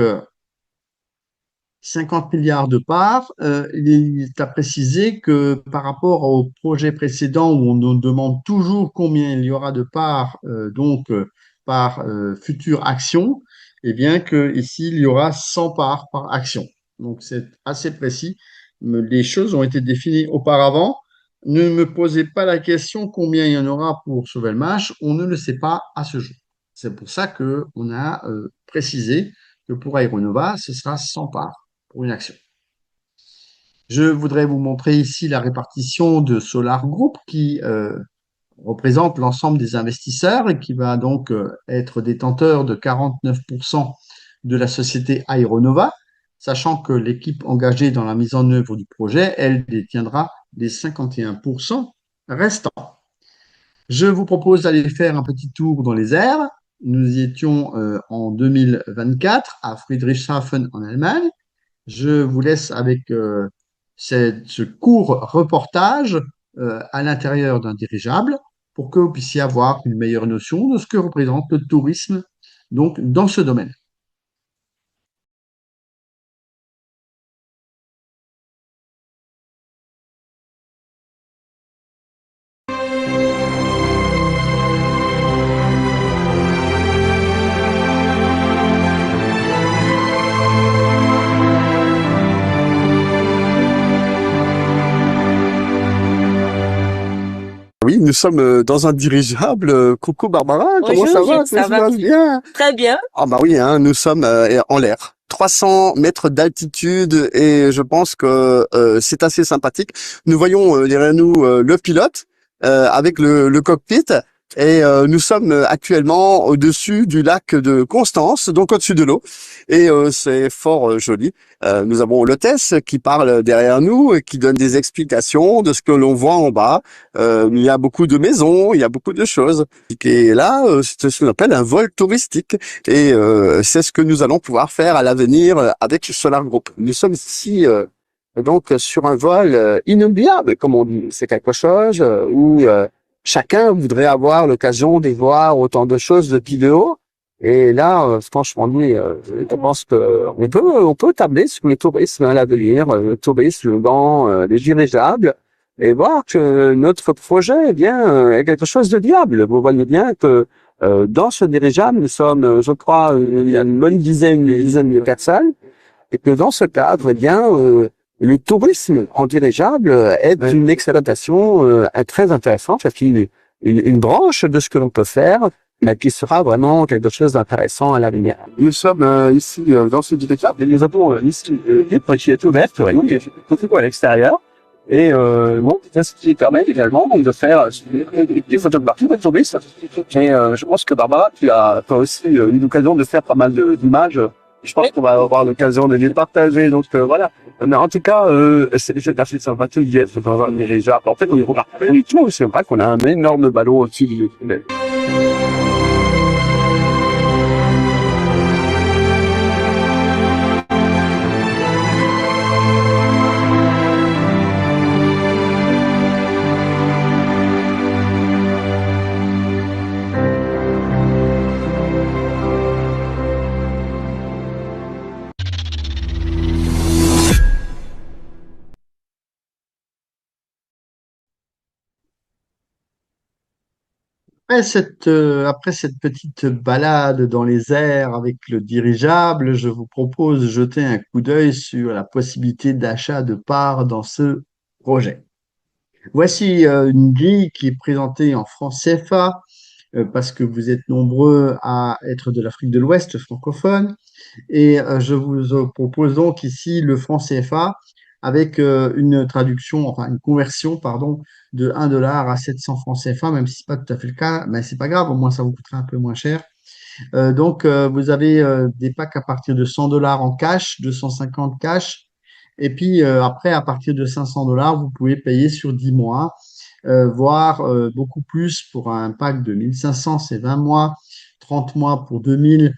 50 milliards de parts. Il est à préciser que par rapport au projet précédent où on nous demande toujours combien il y aura de parts par future action, eh bien que ici il y aura 100 parts par action. Donc c'est assez précis. Les choses ont été définies auparavant. Ne me posez pas la question combien il y en aura pour Sovelmash, on ne le sait pas à ce jour. C'est pour ça qu'on a précisé que pour Aeronova, ce sera 100 parts pour une action. Je voudrais vous montrer ici la répartition de Solar Group qui représente l'ensemble des investisseurs et qui va donc être détenteur de 49% de la société Aeronova, sachant que l'équipe engagée dans la mise en œuvre du projet, elle détiendra les 51% restants. Je vous propose d'aller faire un petit tour dans les airs. Nous y étions en 2024 à Friedrichshafen en Allemagne. Je vous laisse avec ce court reportage à l'intérieur d'un dirigeable pour que vous puissiez avoir une meilleure notion de ce que représente le tourisme donc, dans ce domaine. Oui, nous sommes dans un dirigeable. Coucou Barbara, comment ça va? Ça va bien? très bien. Ah bah oui, hein, nous sommes en l'air. 300 mètres d'altitude et je pense que c'est assez sympathique. Nous voyons derrière nous le pilote avec le cockpit et nous sommes actuellement au-dessus du lac de Constance, donc au-dessus de l'eau et c'est fort joli. Nous avons l'hôtesse qui parle derrière nous et qui donne des explications de ce que l'on voit en bas. Il y a beaucoup de maisons, il y a beaucoup de choses. Et là, c'est ce qu'on appelle un vol touristique. Et c'est ce que nous allons pouvoir faire à l'avenir avec Solar Group. Nous sommes ici donc sur un vol inoubliable, comme on dit. C'est quelque chose où chacun voudrait avoir l'occasion de voir autant de choses de vidéos. Et là, franchement, je pense que on peut tabler sur le tourisme à l'avenir, le tourisme dans les dirigeables, et voir que notre projet est quelque chose de viable. Vous voyez bien que dans ce dirigeable, nous sommes, je crois, il y a une bonne dizaine de personnes, et que dans ce cadre, le tourisme en dirigeable est une expérimentation très intéressante, parce qu'il est une branche de ce que l'on peut faire, mais qui sera vraiment quelque chose d'intéressant à l'avenir. Nous sommes ici dans ce dirigeable, et nous avons ici des portes ouvertes, surtout à l'extérieur. Et c'est ce qui permet également de faire des photographies de touristes. Et je pense que Barbara, tu as aussi eu l'occasion de faire pas mal d'images. Je pense qu'on va avoir l'occasion de les partager. Donc voilà. Mais en tout cas, c'est assez sympathique d'être dans un dirigeable. En fait, on regarde tout. C'est vrai qu'on a un énorme ballon au-dessus du tunnel. Après cette petite balade dans les airs avec le dirigeable, je vous propose de jeter un coup d'œil sur la possibilité d'achat de parts dans ce projet. Voici une grille qui est présentée en francs CFA parce que vous êtes nombreux à être de l'Afrique de l'Ouest francophone. Et je vous propose donc ici le franc CFA avec une traduction, enfin une conversion, pardon, de 1 dollar à 700 francs CFA, même si c'est pas tout à fait le cas, mais c'est pas grave, au moins ça vous coûtera un peu moins cher. Donc, vous avez des packs à partir de 100 dollars en cash, 250 cash. Et puis, après, à partir de 500 dollars, vous pouvez payer sur 10 mois, voire beaucoup plus pour un pack de 1500, c'est 20 mois, 30 mois pour 2000,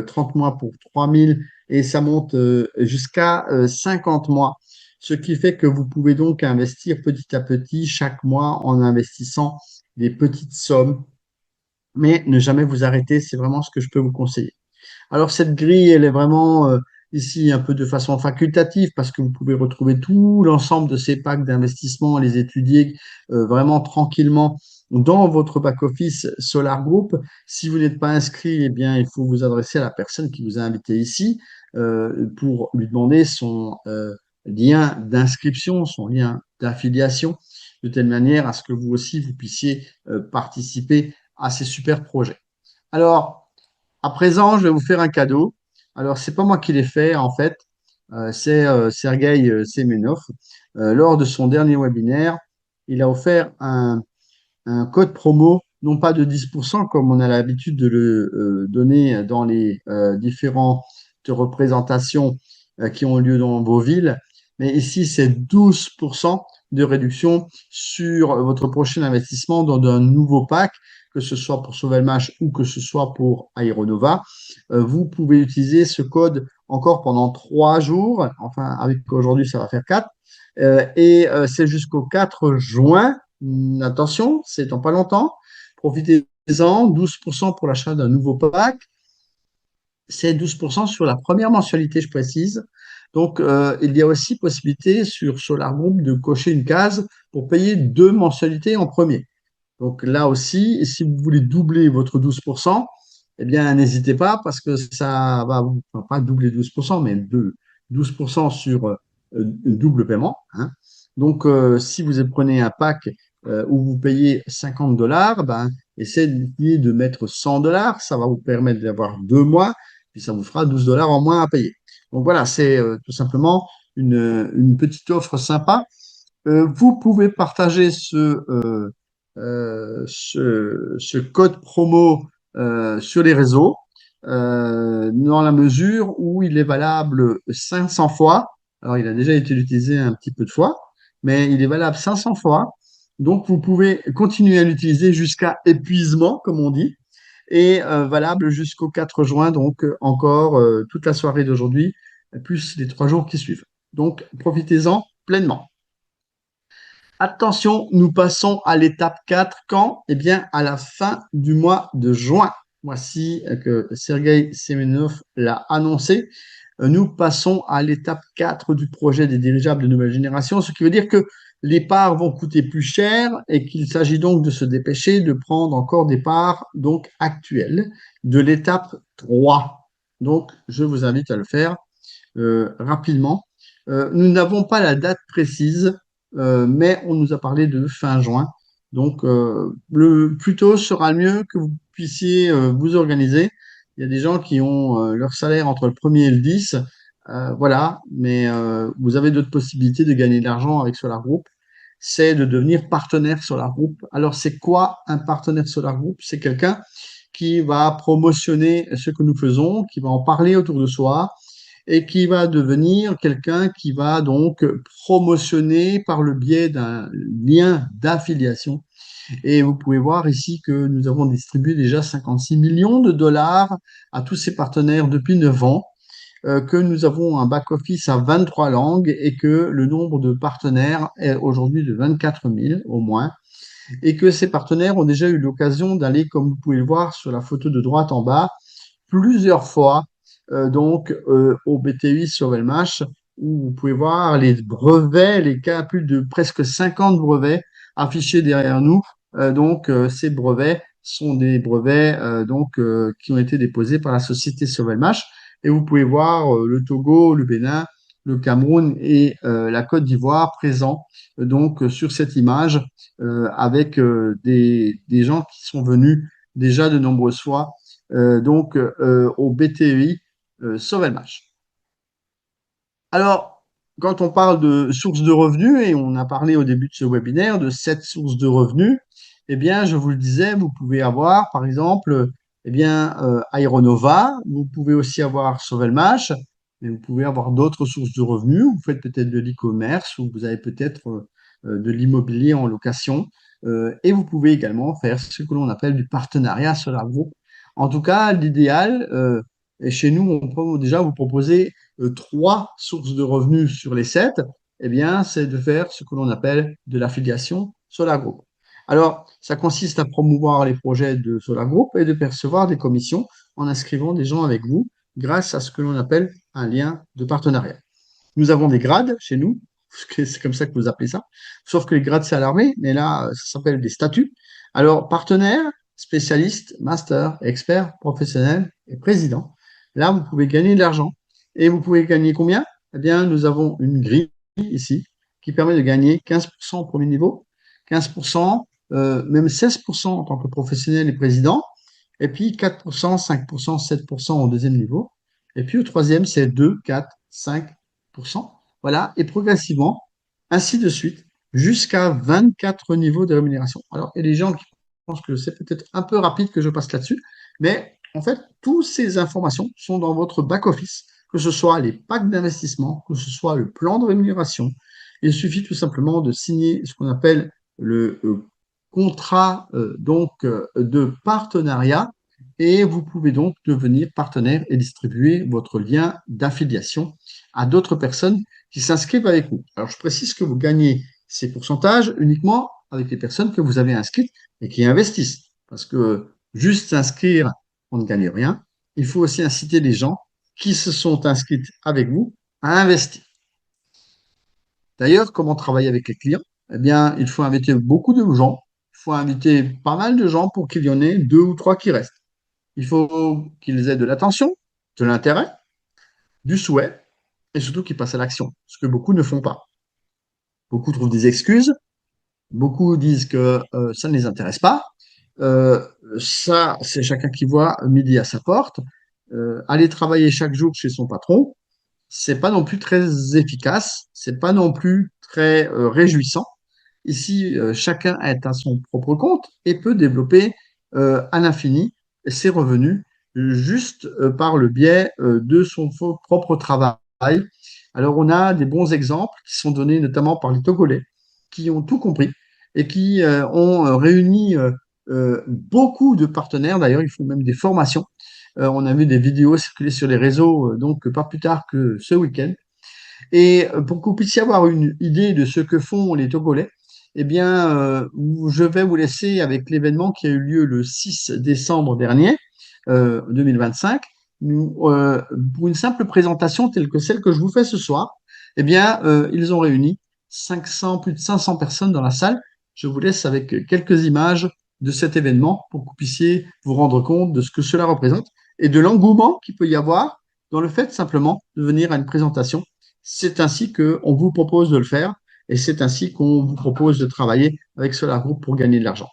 30 mois pour 3000, et ça monte jusqu'à 50 mois. Ce qui fait que vous pouvez donc investir petit à petit chaque mois en investissant des petites sommes, mais ne jamais vous arrêter, c'est vraiment ce que je peux vous conseiller. Alors cette grille, elle est vraiment ici un peu de façon facultative parce que vous pouvez retrouver tout l'ensemble de ces packs d'investissement, les étudier vraiment tranquillement dans votre back-office Solar Group. Si vous n'êtes pas inscrit, eh bien, il faut vous adresser à la personne qui vous a invité ici pour lui demander son lien d'inscription, son lien d'affiliation, de telle manière à ce que vous aussi, vous puissiez participer à ces super projets. Alors, à présent, je vais vous faire un cadeau. Alors, c'est pas moi qui l'ai fait, en fait. C'est Sergueï Semenov. Lors de son dernier webinaire, il a offert un code promo, non pas de 10%, comme on a l'habitude de le donner dans les différentes représentations qui ont lieu dans vos villes, mais ici, c'est 12% de réduction sur votre prochain investissement dans un nouveau pack, que ce soit pour Sovelmash ou que ce soit pour Aeronova. Vous pouvez utiliser ce code encore pendant 3 jours, enfin avec aujourd'hui ça va faire 4, et c'est jusqu'au 4 juin. Attention, c'est dans pas longtemps. Profitez-en, 12% pour l'achat d'un nouveau pack. C'est 12% sur la première mensualité, je précise. Donc, il y a aussi possibilité sur Solar Group de cocher une case pour payer 2 mensualités en premier. Donc là aussi, si vous voulez doubler votre 12%, eh bien, n'hésitez pas parce que ça va vous, enfin, pas doubler 12%, mais 12% sur double paiement, hein. Donc, si vous prenez un pack où vous payez 50 dollars, ben, essayez de mettre 100 dollars. Ça va vous permettre d'avoir 2 mois, puis ça vous fera 12 dollars en moins à payer. Donc voilà, c'est tout simplement une petite offre sympa. Vous pouvez partager ce code promo sur les réseaux dans la mesure où il est valable 500 fois. Alors, il a déjà été utilisé un petit peu de fois, mais il est valable 500 fois. Donc, vous pouvez continuer à l'utiliser jusqu'à épuisement, comme on dit, et valable jusqu'au 4 juin, donc encore toute la soirée d'aujourd'hui, plus les 3 jours qui suivent. Donc, profitez-en pleinement. Attention, nous passons à l'étape 4 quand? Eh bien, à la fin du mois de juin. Voici que Sergueï Semenov l'a annoncé. Nous passons à l'étape 4 du projet des dirigeables de nouvelle génération, ce qui veut dire que les parts vont coûter plus cher et qu'il s'agit donc de se dépêcher de prendre encore des parts donc actuelles de l'étape 3. Donc, je vous invite à le faire rapidement. Nous n'avons pas la date précise, mais on nous a parlé de fin juin. Donc, le plus tôt sera le mieux que vous puissiez vous organiser. Il y a des gens qui ont leur salaire entre le 1er et le 10. Voilà, mais vous avez d'autres possibilités de gagner de l'argent avec Solar Group. C'est de devenir partenaire Solar Group. Alors, c'est quoi un partenaire Solar Group? C'est quelqu'un qui va promotionner ce que nous faisons, qui va en parler autour de soi, et qui va devenir quelqu'un qui va donc promotionner par le biais d'un lien d'affiliation. Et vous pouvez voir ici que nous avons distribué déjà 56 millions de dollars à tous ces partenaires depuis 9 ans, que nous avons un back-office à 23 langues et que le nombre de partenaires est aujourd'hui de 24 000 au moins, et que ces partenaires ont déjà eu l'occasion d'aller, comme vous pouvez le voir sur la photo de droite en bas, plusieurs fois au BTI sur Velmash, où vous pouvez voir les brevets, les cas, plus de presque 50 brevets affichés derrière nous. Ces brevets sont des brevets qui ont été déposés par la société Sovelmash. Et vous pouvez voir le Togo, le Bénin, le Cameroun et la Côte d'Ivoire présents sur cette image avec des gens qui sont venus déjà de nombreuses fois au BTEI Sauvelmash. Alors, quand on parle de sources de revenus, et on a parlé au début de ce webinaire de 7 sources de revenus, eh bien, je vous le disais, vous pouvez avoir, par exemple, Aeronova, vous pouvez aussi avoir Sauvelmash, mais vous pouvez avoir d'autres sources de revenus. Vous faites peut-être de l'e-commerce ou vous avez peut-être de l'immobilier en location. Et vous pouvez également faire ce que l'on appelle du partenariat Solar Group. En tout cas, l'idéal, et chez nous, on peut déjà vous proposer 3 sources de revenus sur les 7, eh bien, c'est de faire ce que l'on appelle de l'affiliation Solar Group. Alors, ça consiste à promouvoir les projets de Solar Group et de percevoir des commissions en inscrivant des gens avec vous grâce à ce que l'on appelle un lien de partenariat. Nous avons des grades chez nous, c'est comme ça que vous appelez ça, sauf que les grades, c'est à l'armée, mais là, ça s'appelle des statuts. Alors, partenaire, spécialiste, master, expert, professionnel et président. Là, vous pouvez gagner de l'argent. Et vous pouvez gagner combien? Eh bien, nous avons une grille ici qui permet de gagner 15% au premier niveau, 15%, même 16% en tant que professionnel et président, et puis 4%, 5%, 7% au deuxième niveau. Et puis au troisième, c'est 2, 4, 5%. Voilà, et progressivement, ainsi de suite, jusqu'à 24 niveaux de rémunération. Alors, il y a des gens qui pensent que c'est peut-être un peu rapide que je passe là-dessus, mais en fait, toutes ces informations sont dans votre back-office, que ce soit les packs d'investissement, que ce soit le plan de rémunération. Il suffit tout simplement de signer ce qu'on appelle le contrat de partenariat et vous pouvez donc devenir partenaire et distribuer votre lien d'affiliation à d'autres personnes qui s'inscrivent avec vous. Alors, je précise que vous gagnez ces pourcentages uniquement avec les personnes que vous avez inscrites et qui investissent. Parce que juste s'inscrire, on ne gagne rien. Il faut aussi inciter les gens qui se sont inscrits avec vous à investir. D'ailleurs, comment travailler avec les clients? Eh bien, il faut inviter beaucoup de gens. Il faut inviter pas mal de gens pour qu'il y en ait 2 ou 3 qui restent. Il faut qu'ils aient de l'attention, de l'intérêt, du souhait et surtout qu'ils passent à l'action, ce que beaucoup ne font pas. Beaucoup trouvent des excuses, beaucoup disent que ça ne les intéresse pas. Ça, c'est chacun qui voit midi à sa porte. Aller travailler chaque jour chez son patron, c'est pas non plus très efficace, c'est pas non plus très réjouissant. Ici, chacun est à son propre compte et peut développer à l'infini ses revenus juste par le biais de son propre travail. Alors, on a des bons exemples qui sont donnés notamment par les Togolais qui ont tout compris et qui ont réuni beaucoup de partenaires. D'ailleurs, ils font même des formations. On a vu des vidéos circuler sur les réseaux, donc pas plus tard que ce week-end. Et pour que vous puissiez avoir une idée de ce que font les Togolais, eh bien, je vais vous laisser avec l'événement qui a eu lieu le 6 décembre dernier, 2025, pour une simple présentation telle que celle que je vous fais ce soir. Eh bien, ils ont réuni plus de 500 personnes dans la salle. Je vous laisse avec quelques images de cet événement pour que vous puissiez vous rendre compte de ce que cela représente et de l'engouement qu'il peut y avoir dans le fait simplement de venir à une présentation. C'est ainsi qu'on vous propose de le faire et c'est ainsi qu'on vous propose de travailler avec Solar Group pour gagner de l'argent.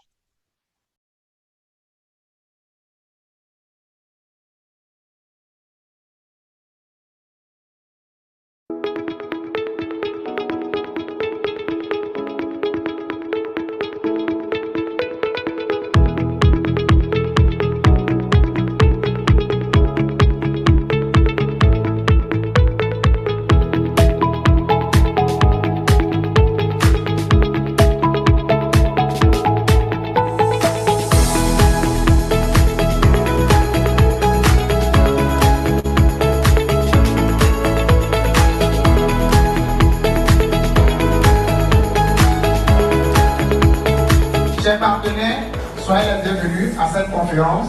Chers partenaires, soyez les bienvenus à cette conférence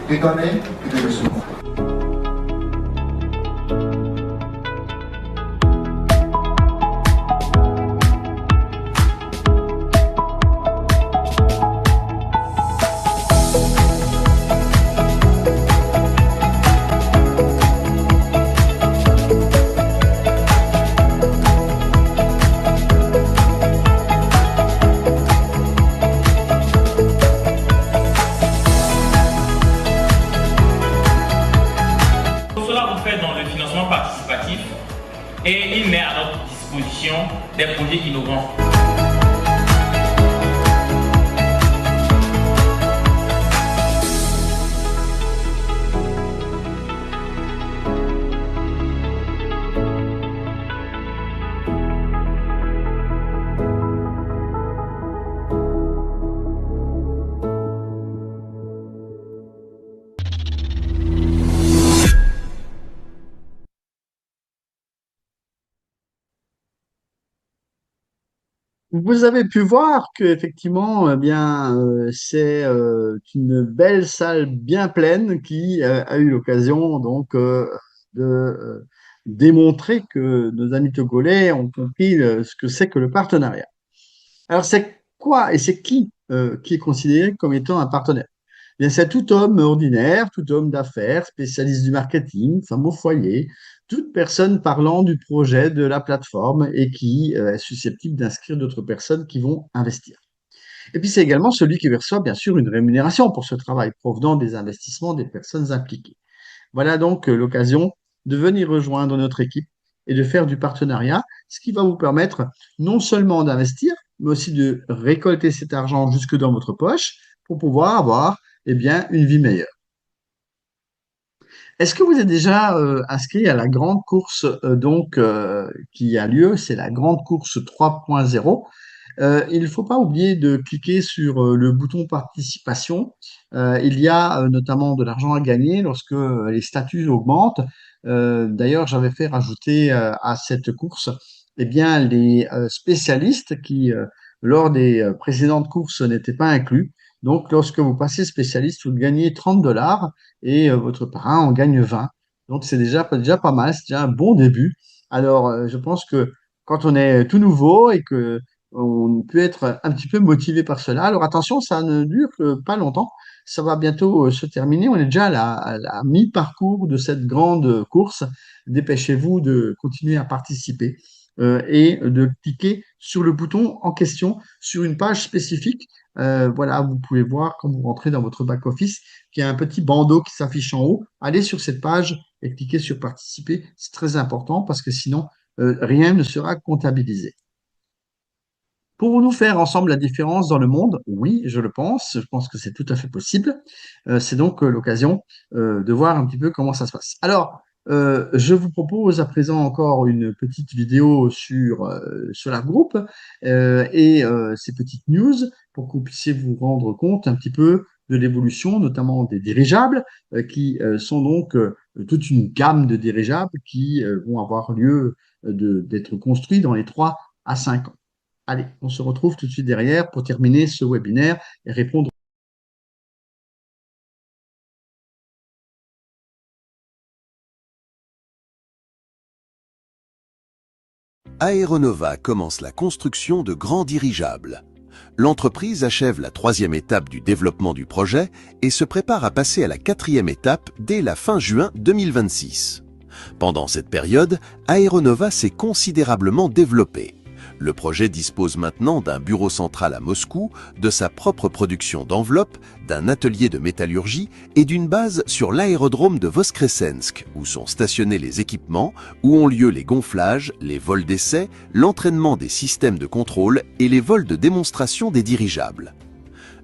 de données et de recevoir. disposition des projets innovants. Vous avez pu voir que effectivement, eh bien, c'est une belle salle bien pleine qui a eu l'occasion donc de démontrer que nos amis togolais ont compris ce que c'est que le partenariat. Alors, c'est quoi et c'est qui est considéré comme étant un partenaire? Eh bien, c'est tout homme ordinaire, tout homme d'affaires, spécialiste du marketing, femme au foyer, toute personne parlant du projet de la plateforme et qui est susceptible d'inscrire d'autres personnes qui vont investir. Et puis, c'est également celui qui reçoit, bien sûr, une rémunération pour ce travail provenant des investissements des personnes impliquées. Voilà donc l'occasion de venir rejoindre notre équipe et de faire du partenariat, ce qui va vous permettre non seulement d'investir, mais aussi de récolter cet argent jusque dans votre poche pour pouvoir avoir eh bien, une vie meilleure. Est-ce que vous êtes déjà inscrit à la grande course qui a lieu? C'est la grande course 3.0. Il ne faut pas oublier de cliquer sur le bouton participation. Il y a notamment de l'argent à gagner lorsque les statuts augmentent. D'ailleurs, j'avais fait rajouter à cette course eh bien, les spécialistes qui, lors des précédentes courses, n'étaient pas inclus. Donc, lorsque vous passez spécialiste, vous gagnez 30 dollars et votre parrain en gagne 20. Donc, c'est déjà pas mal, c'est déjà un bon début. Alors, je pense que quand on est tout nouveau et que on peut être un petit peu motivé par cela. Alors attention, ça ne dure pas longtemps. Ça va bientôt se terminer. On est déjà à la mi-parcours de cette grande course. Dépêchez-vous de continuer à participer et de cliquer sur le bouton en question sur une page spécifique. Voilà, vous pouvez voir quand vous rentrez dans votre back-office qu'il y a un petit bandeau qui s'affiche en haut. Allez sur cette page et cliquez sur participer. C'est très important parce que sinon, rien ne sera comptabilisé. Pouvons-nous faire ensemble la différence dans le monde? Oui, je le pense. Je pense que c'est tout à fait possible. C'est donc l'occasion de voir un petit peu comment ça se passe. Alors, je vous propose à présent encore une petite vidéo sur Solar Group et ces petites news pour que vous puissiez vous rendre compte un petit peu de l'évolution, notamment des dirigeables, qui sont donc toute une gamme de dirigeables qui vont avoir lieu d'être construits dans les 3 à 5 ans. Allez, on se retrouve tout de suite derrière pour terminer ce webinaire et répondre. Aeronova commence la construction de grands dirigeables. L'entreprise achève la 3e étape du développement du projet et se prépare à passer à la 4e étape dès la fin juin 2026. Pendant cette période, Aeronova s'est considérablement développé. Le projet dispose maintenant d'un bureau central à Moscou, de sa propre production d'enveloppes, d'un atelier de métallurgie et d'une base sur l'aérodrome de Voskresensk, où sont stationnés les équipements, où ont lieu les gonflages, les vols d'essai, l'entraînement des systèmes de contrôle et les vols de démonstration des dirigeables.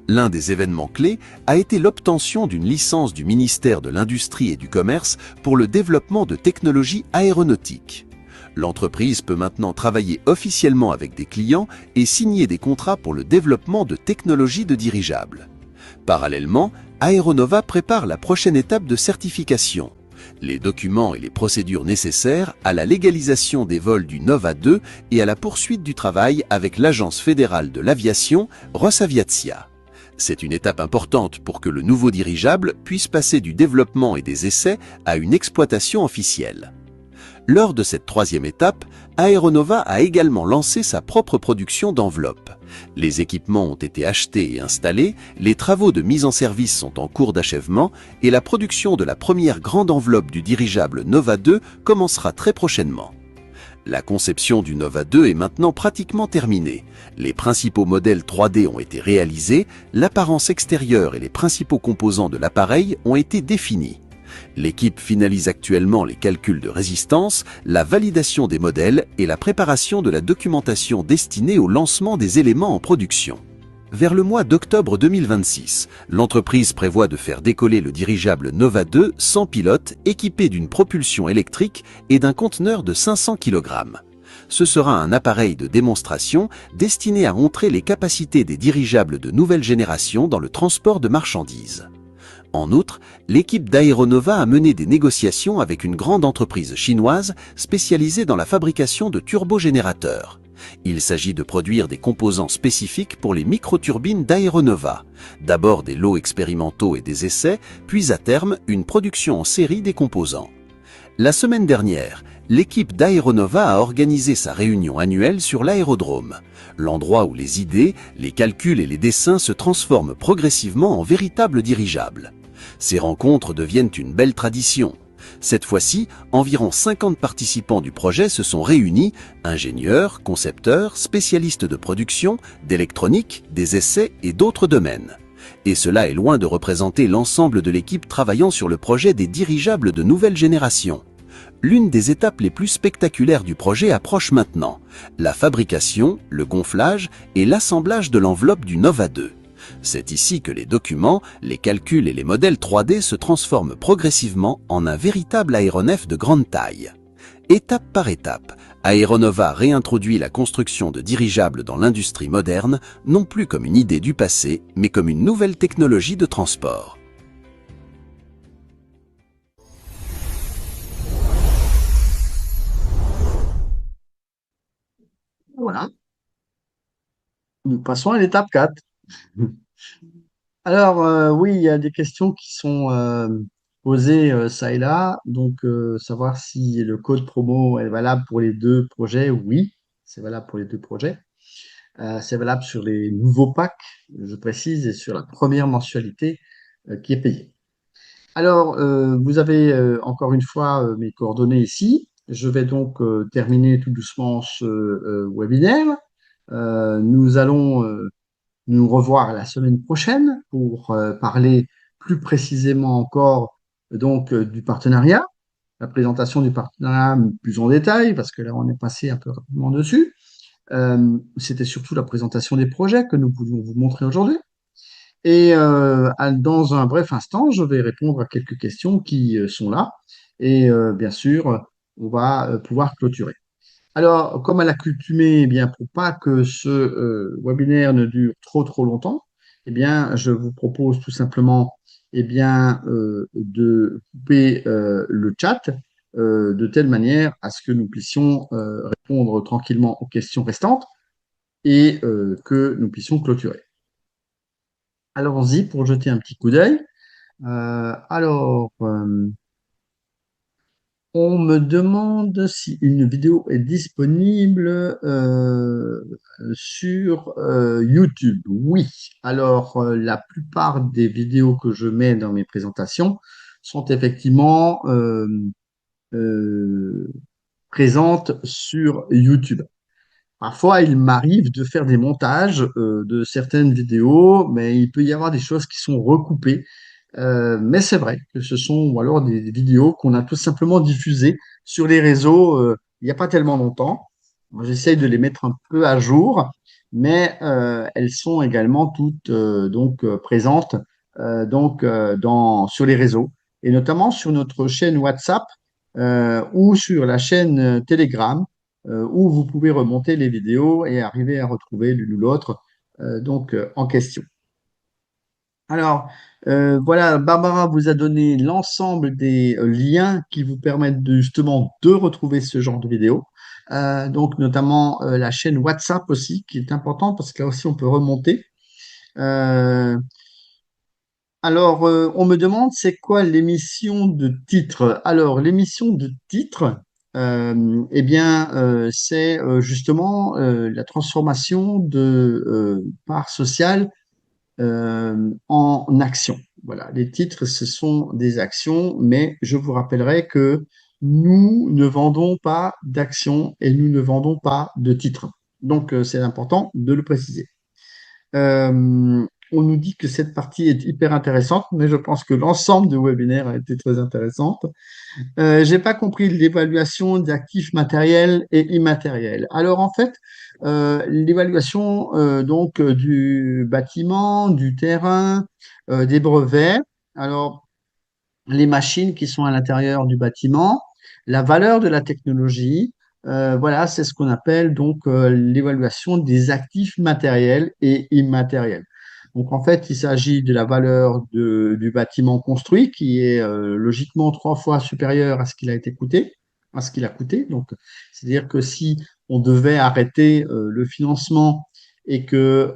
L'un des événements clés a été l'obtention d'une licence du ministère de l'Industrie et du Commerce pour le développement de technologies aéronautiques. L'entreprise peut maintenant travailler officiellement avec des clients et signer des contrats pour le développement de technologies de dirigeables. Parallèlement, Aeronova prépare la prochaine étape de certification. Les documents et les procédures nécessaires à la légalisation des vols du Nova 2 et à la poursuite du travail avec l'Agence fédérale de l'aviation, Rosaviatia. C'est une étape importante pour que le nouveau dirigeable puisse passer du développement et des essais à une exploitation officielle. Lors de cette 3e étape, Aeronova a également lancé sa propre production d'enveloppes. Les équipements ont été achetés et installés, les travaux de mise en service sont en cours d'achèvement et la production de la première grande enveloppe du dirigeable Nova 2 commencera très prochainement. La conception du Nova 2 est maintenant pratiquement terminée. Les principaux modèles 3D ont été réalisés, l'apparence extérieure et les principaux composants de l'appareil ont été définis. L'équipe finalise actuellement les calculs de résistance, la validation des modèles et la préparation de la documentation destinée au lancement des éléments en production. Vers le mois d'octobre 2026, l'entreprise prévoit de faire décoller le dirigeable Nova 2 sans pilote équipé d'une propulsion électrique et d'un conteneur de 500 kg. Ce sera un appareil de démonstration destiné à montrer les capacités des dirigeables de nouvelle génération dans le transport de marchandises. En outre, l'équipe d'Aeronova a mené des négociations avec une grande entreprise chinoise spécialisée dans la fabrication de turbogénérateurs. Il s'agit de produire des composants spécifiques pour les microturbines d'Aeronova. D'abord des lots expérimentaux et des essais, puis à terme une production en série des composants. La semaine dernière, l'équipe d'Aeronova a organisé sa réunion annuelle sur l'aérodrome, l'endroit où les idées, les calculs et les dessins se transforment progressivement en véritables dirigeables. Ces rencontres deviennent une belle tradition. Cette fois-ci, environ 50 participants du projet se sont réunis, ingénieurs, concepteurs, spécialistes de production, d'électronique, des essais et d'autres domaines. Et cela est loin de représenter l'ensemble de l'équipe travaillant sur le projet des dirigeables de nouvelle génération. L'une des étapes les plus spectaculaires du projet approche maintenant, la fabrication, le gonflage et l'assemblage de l'enveloppe du Nova 2. C'est ici que les documents, les calculs et les modèles 3D se transforment progressivement en un véritable aéronef de grande taille. Étape par étape, Aeronova réintroduit la construction de dirigeables dans l'industrie moderne, non plus comme une idée du passé, mais comme une nouvelle technologie de transport. Voilà. Nous passons à l'étape 4. Alors, oui, il y a des questions qui sont posées ça et là. Donc, savoir si le code promo est valable pour les deux projets. Oui, c'est valable pour les deux projets. C'est valable sur les nouveaux packs, je précise, et sur la première mensualité qui est payée. Alors, vous avez encore une fois mes coordonnées ici. Je vais donc terminer tout doucement ce webinaire. Nous allons nous revoir la semaine prochaine pour parler plus précisément encore donc du partenariat, la présentation du partenariat plus en détail, parce que là on est passé un peu rapidement dessus. C'était surtout la présentation des projets que nous voulions vous montrer aujourd'hui. Et dans un bref instant, je vais répondre à quelques questions qui sont là. Et bien sûr, on va pouvoir clôturer. Alors, comme à l'accoutumée, eh bien, pour pas que ce webinaire ne dure trop longtemps, eh bien, je vous propose tout simplement, eh bien, de couper le chat de telle manière à ce que nous puissions répondre tranquillement aux questions restantes et que nous puissions clôturer. Allons-y pour jeter un petit coup d'œil. On me demande si une vidéo est disponible sur YouTube. Oui. Alors, la plupart des vidéos que je mets dans mes présentations sont effectivement présentes sur YouTube. Parfois, il m'arrive de faire des montages de certaines vidéos, mais il peut y avoir des choses qui sont recoupées. Mais c'est vrai que ce sont ou alors des vidéos qu'on a tout simplement diffusées sur les réseaux il n'y a pas tellement longtemps. Moi, j'essaye de les mettre un peu à jour, mais elles sont également toutes présentes sur les réseaux et notamment sur notre chaîne WhatsApp ou sur la chaîne Telegram où vous pouvez remonter les vidéos et arriver à retrouver l'une ou l'autre en question. Alors, voilà, Barbara vous a donné l'ensemble des liens qui vous permettent justement de retrouver ce genre de vidéos. Donc, notamment la chaîne WhatsApp aussi, qui est importante parce que là aussi, on peut remonter. Alors, on me demande, c'est quoi l'émission de titre? Alors, l'émission de titre, eh bien, c'est justement la transformation de parts sociales en actions. Voilà, les titres, ce sont des actions, mais je vous rappellerai que nous ne vendons pas d'actions et nous ne vendons pas de titres. Donc, c'est important de le préciser. on nous dit que cette partie est hyper intéressante, mais je pense que l'ensemble du webinaire a été très intéressante. J'ai pas compris l'évaluation d'actifs matériels et immatériels. Alors en fait, l'évaluation donc du bâtiment, du terrain, des brevets. Alors les machines qui sont à l'intérieur du bâtiment, la valeur de la technologie. Voilà, c'est ce qu'on appelle donc l'évaluation des actifs matériels et immatériels. Donc en fait, il s'agit de la valeur du bâtiment construit qui est logiquement 3 fois supérieure à ce qu'il a été coûté, à ce qu'il a coûté. Donc, c'est-à-dire que si on devait arrêter le financement et que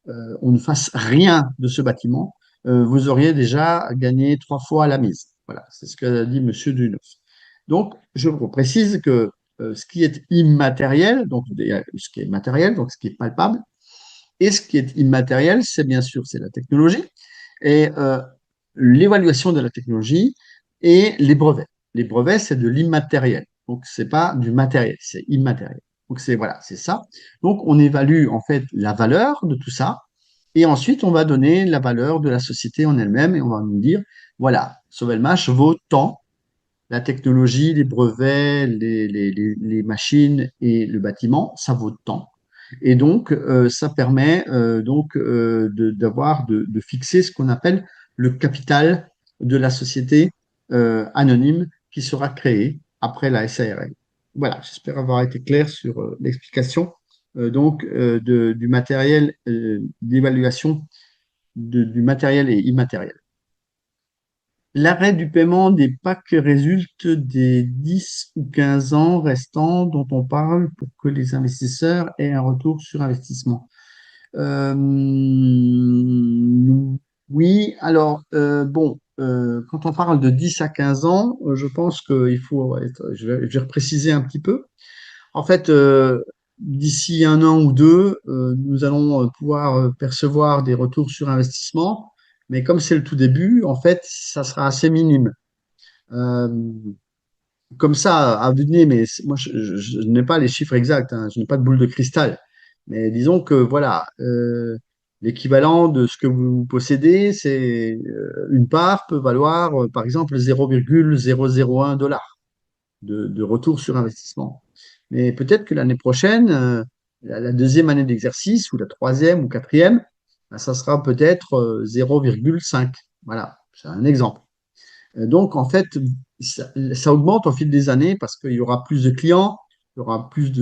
on ne fasse rien de ce bâtiment, vous auriez déjà gagné 3 fois la mise. Voilà, c'est ce qu'a dit Monsieur Duneuf. Donc, je vous précise que ce qui est immatériel, donc ce qui est matériel, donc ce qui est palpable, et ce qui est immatériel, c'est bien sûr c'est la technologie et l'évaluation de la technologie et les brevets. Les brevets, c'est de l'immatériel, donc c'est pas du matériel, c'est immatériel. Donc c'est voilà, c'est ça. Donc on évalue en fait la valeur de tout ça et ensuite, on va donner la valeur de la société en elle-même et on va nous dire, voilà, Sovelmash vaut tant, la technologie, les brevets, les machines et le bâtiment, ça vaut tant. Et donc, ça permet de fixer ce qu'on appelle le capital de la société anonyme qui sera créée après la SARL. Voilà, j'espère avoir été clair sur l'explication du matériel, d'évaluation du matériel et immatériel. L'arrêt du paiement des packs résulte des 10 ou 15 ans restants dont on parle pour que les investisseurs aient un retour sur investissement. Oui, alors, quand on parle de 10 à 15 ans, je pense qu'il faut je vais préciser un petit peu. En fait, d'ici 1 an ou 2, nous allons pouvoir percevoir des retours sur investissement, mais comme c'est le tout début, en fait, ça sera assez minime. Euh, Comme ça, à vue de nez, mais moi, je n'ai pas les chiffres exacts, hein, je n'ai pas de boule de cristal. Mais disons que voilà, l'équivalent de ce que vous possédez, c'est une part peut valoir, par exemple, 0,001 dollars de retour sur investissement. Mais peut-être que l'année prochaine, la deuxième année d'exercice, ou la troisième ou quatrième, ben, ça sera peut-être 0,5. Voilà, c'est un exemple. Donc, en fait, ça augmente au fil des années parce qu'il y aura plus de clients, il y aura plus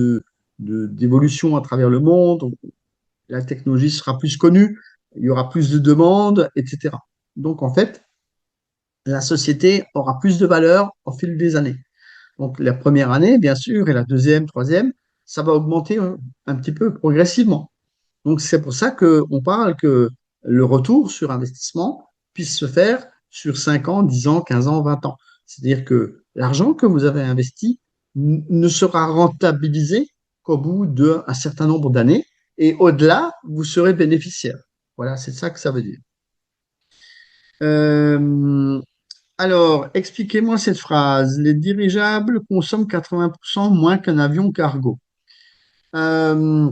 d'évolution à travers le monde, la technologie sera plus connue, il y aura plus de demandes, etc. Donc, en fait, la société aura plus de valeur au fil des années. Donc, la première année, bien sûr, et la deuxième, troisième, ça va augmenter un petit peu progressivement. Donc, c'est pour ça qu'on parle que le retour sur investissement puisse se faire sur 5 ans, 10 ans, 15 ans, 20 ans. C'est-à-dire que l'argent que vous avez investi ne sera rentabilisé qu'au bout d'un certain nombre d'années et au-delà, vous serez bénéficiaire. Voilà, c'est ça que ça veut dire. Euh, alors, expliquez-moi cette phrase. Les dirigeables consomment 80% moins qu'un avion cargo. Euh,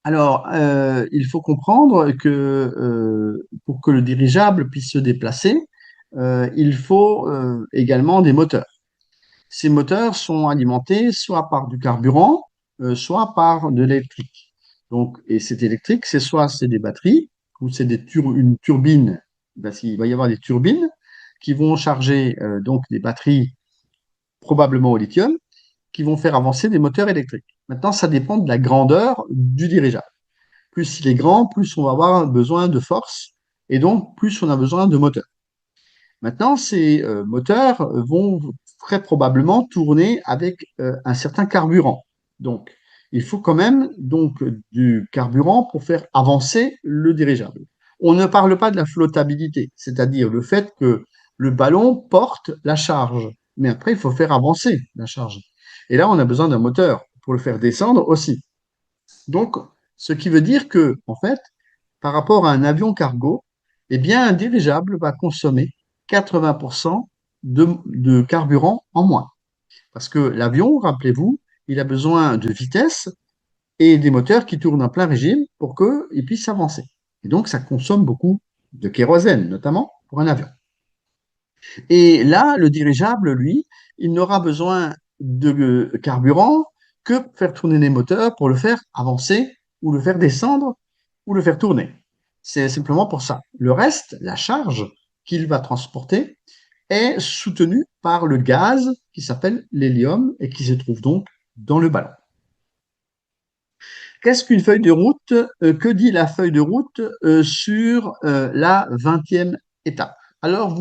il faut comprendre que pour que le dirigeable puisse se déplacer, il faut également des moteurs. Ces moteurs sont alimentés soit par du carburant, soit par de l'électrique. Donc, et cet électrique, c'est des batteries ou c'est une turbine, parce qu'il va y avoir des turbines qui vont charger donc des batteries probablement au lithium, qui vont faire avancer des moteurs électriques. Maintenant, ça dépend de la grandeur du dirigeable. Plus il est grand, plus on va avoir besoin de force et donc plus on a besoin de moteurs. Maintenant, ces moteurs vont très probablement tourner avec un certain carburant. Donc, il faut quand même donc du carburant pour faire avancer le dirigeable. On ne parle pas de la flottabilité, c'est-à-dire le fait que le ballon porte la charge, mais après il faut faire avancer la charge. Et là, on a besoin d'un moteur pour le faire descendre aussi. Donc, ce qui veut dire que, en fait, par rapport à un avion cargo, eh bien, un dirigeable va consommer 80% de carburant en moins. Parce que l'avion, rappelez-vous, il a besoin de vitesse et des moteurs qui tournent en plein régime pour qu'il puisse avancer. Et donc, ça consomme beaucoup de kérosène, notamment pour un avion. Et là, le dirigeable, lui, il n'aura besoin de carburant que pour faire tourner les moteurs, pour le faire avancer, ou le faire descendre, ou le faire tourner. C'est simplement pour ça. Le reste, la charge qu'il va transporter, est soutenu par le gaz qui s'appelle l'hélium et qui se trouve donc dans le ballon. Qu'est-ce qu'une feuille de route? Que dit la feuille de route sur la 20e étape? Alors,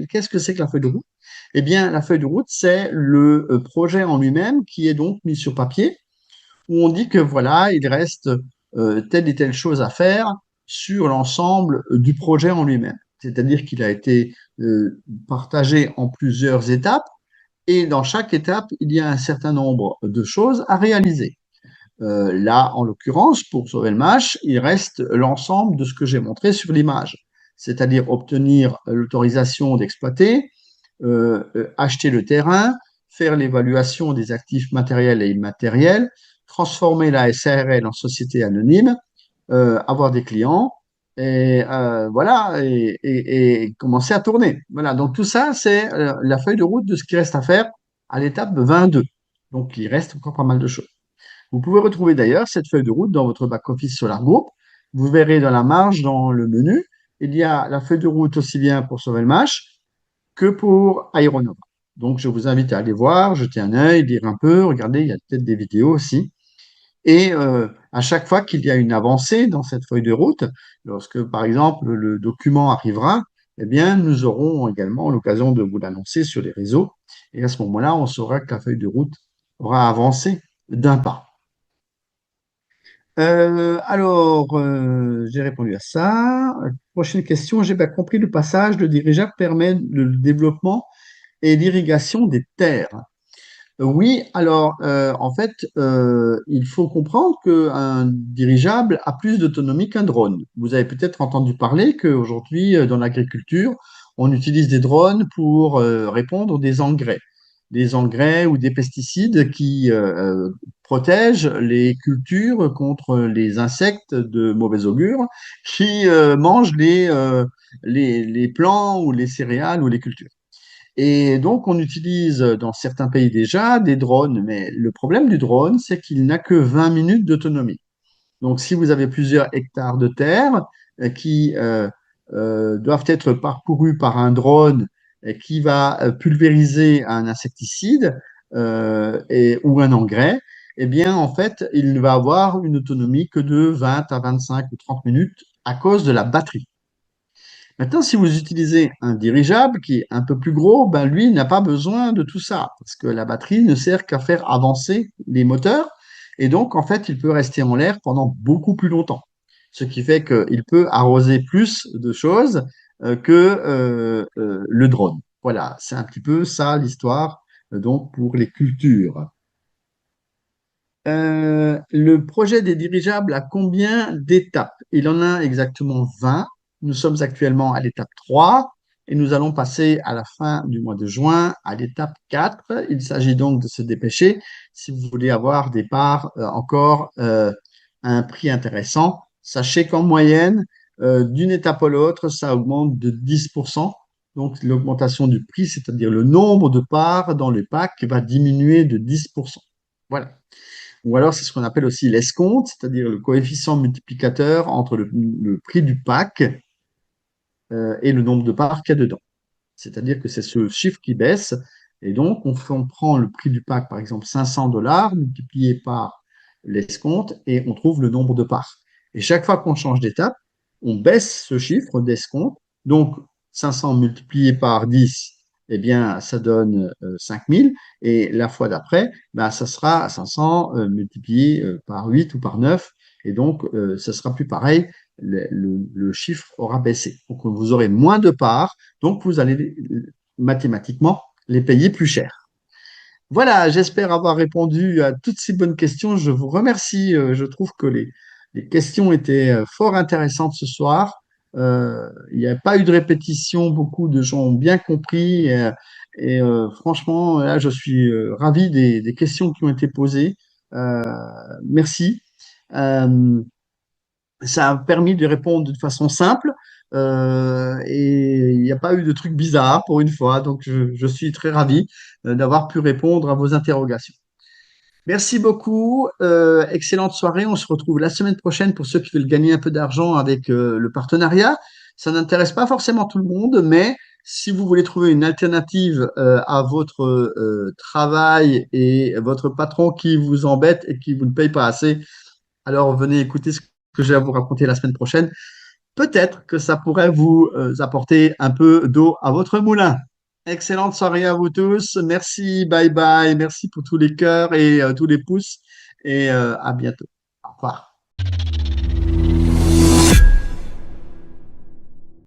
qu'est-ce que c'est que la feuille de route? Eh bien, la feuille de route, c'est le projet en lui-même qui est donc mis sur papier, où on dit que voilà, il reste telle et telle chose à faire sur l'ensemble du projet en lui-même. C'est-à-dire qu'il a été partagé en plusieurs étapes, et dans chaque étape, il y a un certain nombre de choses à réaliser. Là, en l'occurrence, pour sauver le match, il reste l'ensemble de ce que j'ai montré sur l'image, c'est-à-dire obtenir l'autorisation d'exploiter, acheter le terrain, faire l'évaluation des actifs matériels et immatériels, transformer la SARL en société anonyme, avoir des clients, et voilà, et commencer à tourner. Voilà, donc tout ça, c'est la feuille de route de ce qui reste à faire à l'étape 22. Donc, il reste encore pas mal de choses. Vous pouvez retrouver d'ailleurs cette feuille de route dans votre back-office Solar Group. Vous verrez dans la marge, dans le menu, il y a la feuille de route aussi bien pour Sauvelmash que pour Aeronova. Donc, je vous invite à aller voir, jeter un œil, lire un peu, regarder, il y a peut-être des vidéos aussi. Et à chaque fois qu'il y a une avancée dans cette feuille de route, lorsque, par exemple, le document arrivera, eh bien, nous aurons également l'occasion de vous l'annoncer sur les réseaux. Et à ce moment-là, on saura que la feuille de route aura avancé d'un pas. J'ai répondu à ça. Prochaine question, j'ai bien compris, le passage de dirigeable permet le développement et l'irrigation des terres. Oui, alors en fait, il faut comprendre qu'un dirigeable a plus d'autonomie qu'un drone. Vous avez peut-être entendu parler qu'aujourd'hui, dans l'agriculture, on utilise des drones pour répondre des engrais ou des pesticides qui protègent les cultures contre les insectes de mauvais augure qui mangent les plants ou les céréales ou les cultures. Et donc, on utilise dans certains pays déjà des drones, mais le problème du drone, c'est qu'il n'a que 20 minutes d'autonomie. Donc, si vous avez plusieurs hectares de terre qui doivent être parcourus par un drone qui va pulvériser un insecticide ou un engrais, eh bien, en fait, il ne va avoir une autonomie que de 20 à 25 ou 30 minutes à cause de la batterie. Maintenant, si vous utilisez un dirigeable qui est un peu plus gros, ben lui n'a pas besoin de tout ça parce que la batterie ne sert qu'à faire avancer les moteurs et donc en fait il peut rester en l'air pendant beaucoup plus longtemps. Ce qui fait qu'il peut arroser plus de choses que le drone. Voilà, c'est un petit peu ça l'histoire donc pour les cultures. Le projet des dirigeables a combien d'étapes? Il en a exactement 20. Nous sommes actuellement à l'étape 3 et nous allons passer à la fin du mois de juin à l'étape 4. Il s'agit donc de se dépêcher si vous voulez avoir des parts encore à un prix intéressant. Sachez qu'en moyenne, d'une étape à l'autre, ça augmente de 10%. Donc l'augmentation du prix, c'est-à-dire le nombre de parts dans le pack, va diminuer de 10%. Voilà. Ou alors, c'est ce qu'on appelle aussi l'escompte, c'est-à-dire le coefficient multiplicateur entre le prix du pack et le nombre de parts qu'il y a dedans. C'est-à-dire que c'est ce chiffre qui baisse. Et donc, on prend le prix du pack, par exemple, 500 dollars multiplié par l'escompte et on trouve le nombre de parts. Et chaque fois qu'on change d'étape, on baisse ce chiffre d'escompte. Donc, 500 multiplié par 10, eh bien, ça donne 5000. Et la fois d'après, ben, ça sera 500 multiplié par 8 ou par 9. Et donc, ça sera plus pareil. Le chiffre aura baissé. Donc, vous aurez moins de parts. Donc, vous allez mathématiquement les payer plus cher. Voilà, j'espère avoir répondu à toutes ces bonnes questions. Je vous remercie. Je trouve que les questions étaient fort intéressantes ce soir. Il n'y a pas eu de répétition, beaucoup de gens ont bien compris. Franchement, là, je suis ravi des questions qui ont été posées. Merci. Ça a permis de répondre d'une façon simple et il n'y a pas eu de trucs bizarres pour une fois. Donc, je suis très ravi d'avoir pu répondre à vos interrogations. Merci beaucoup. Excellente soirée. On se retrouve la semaine prochaine pour ceux qui veulent gagner un peu d'argent avec le partenariat. Ça n'intéresse pas forcément tout le monde, mais si vous voulez trouver une alternative à votre travail et votre patron qui vous embête et qui vous ne paye pas assez, alors venez écouter ce que j'ai à vous raconter la semaine prochaine. Peut-être que ça pourrait vous apporter un peu d'eau à votre moulin. Excellente soirée à vous tous. Merci, bye bye. Merci pour tous les cœurs et tous les pouces. Et à bientôt. Au revoir.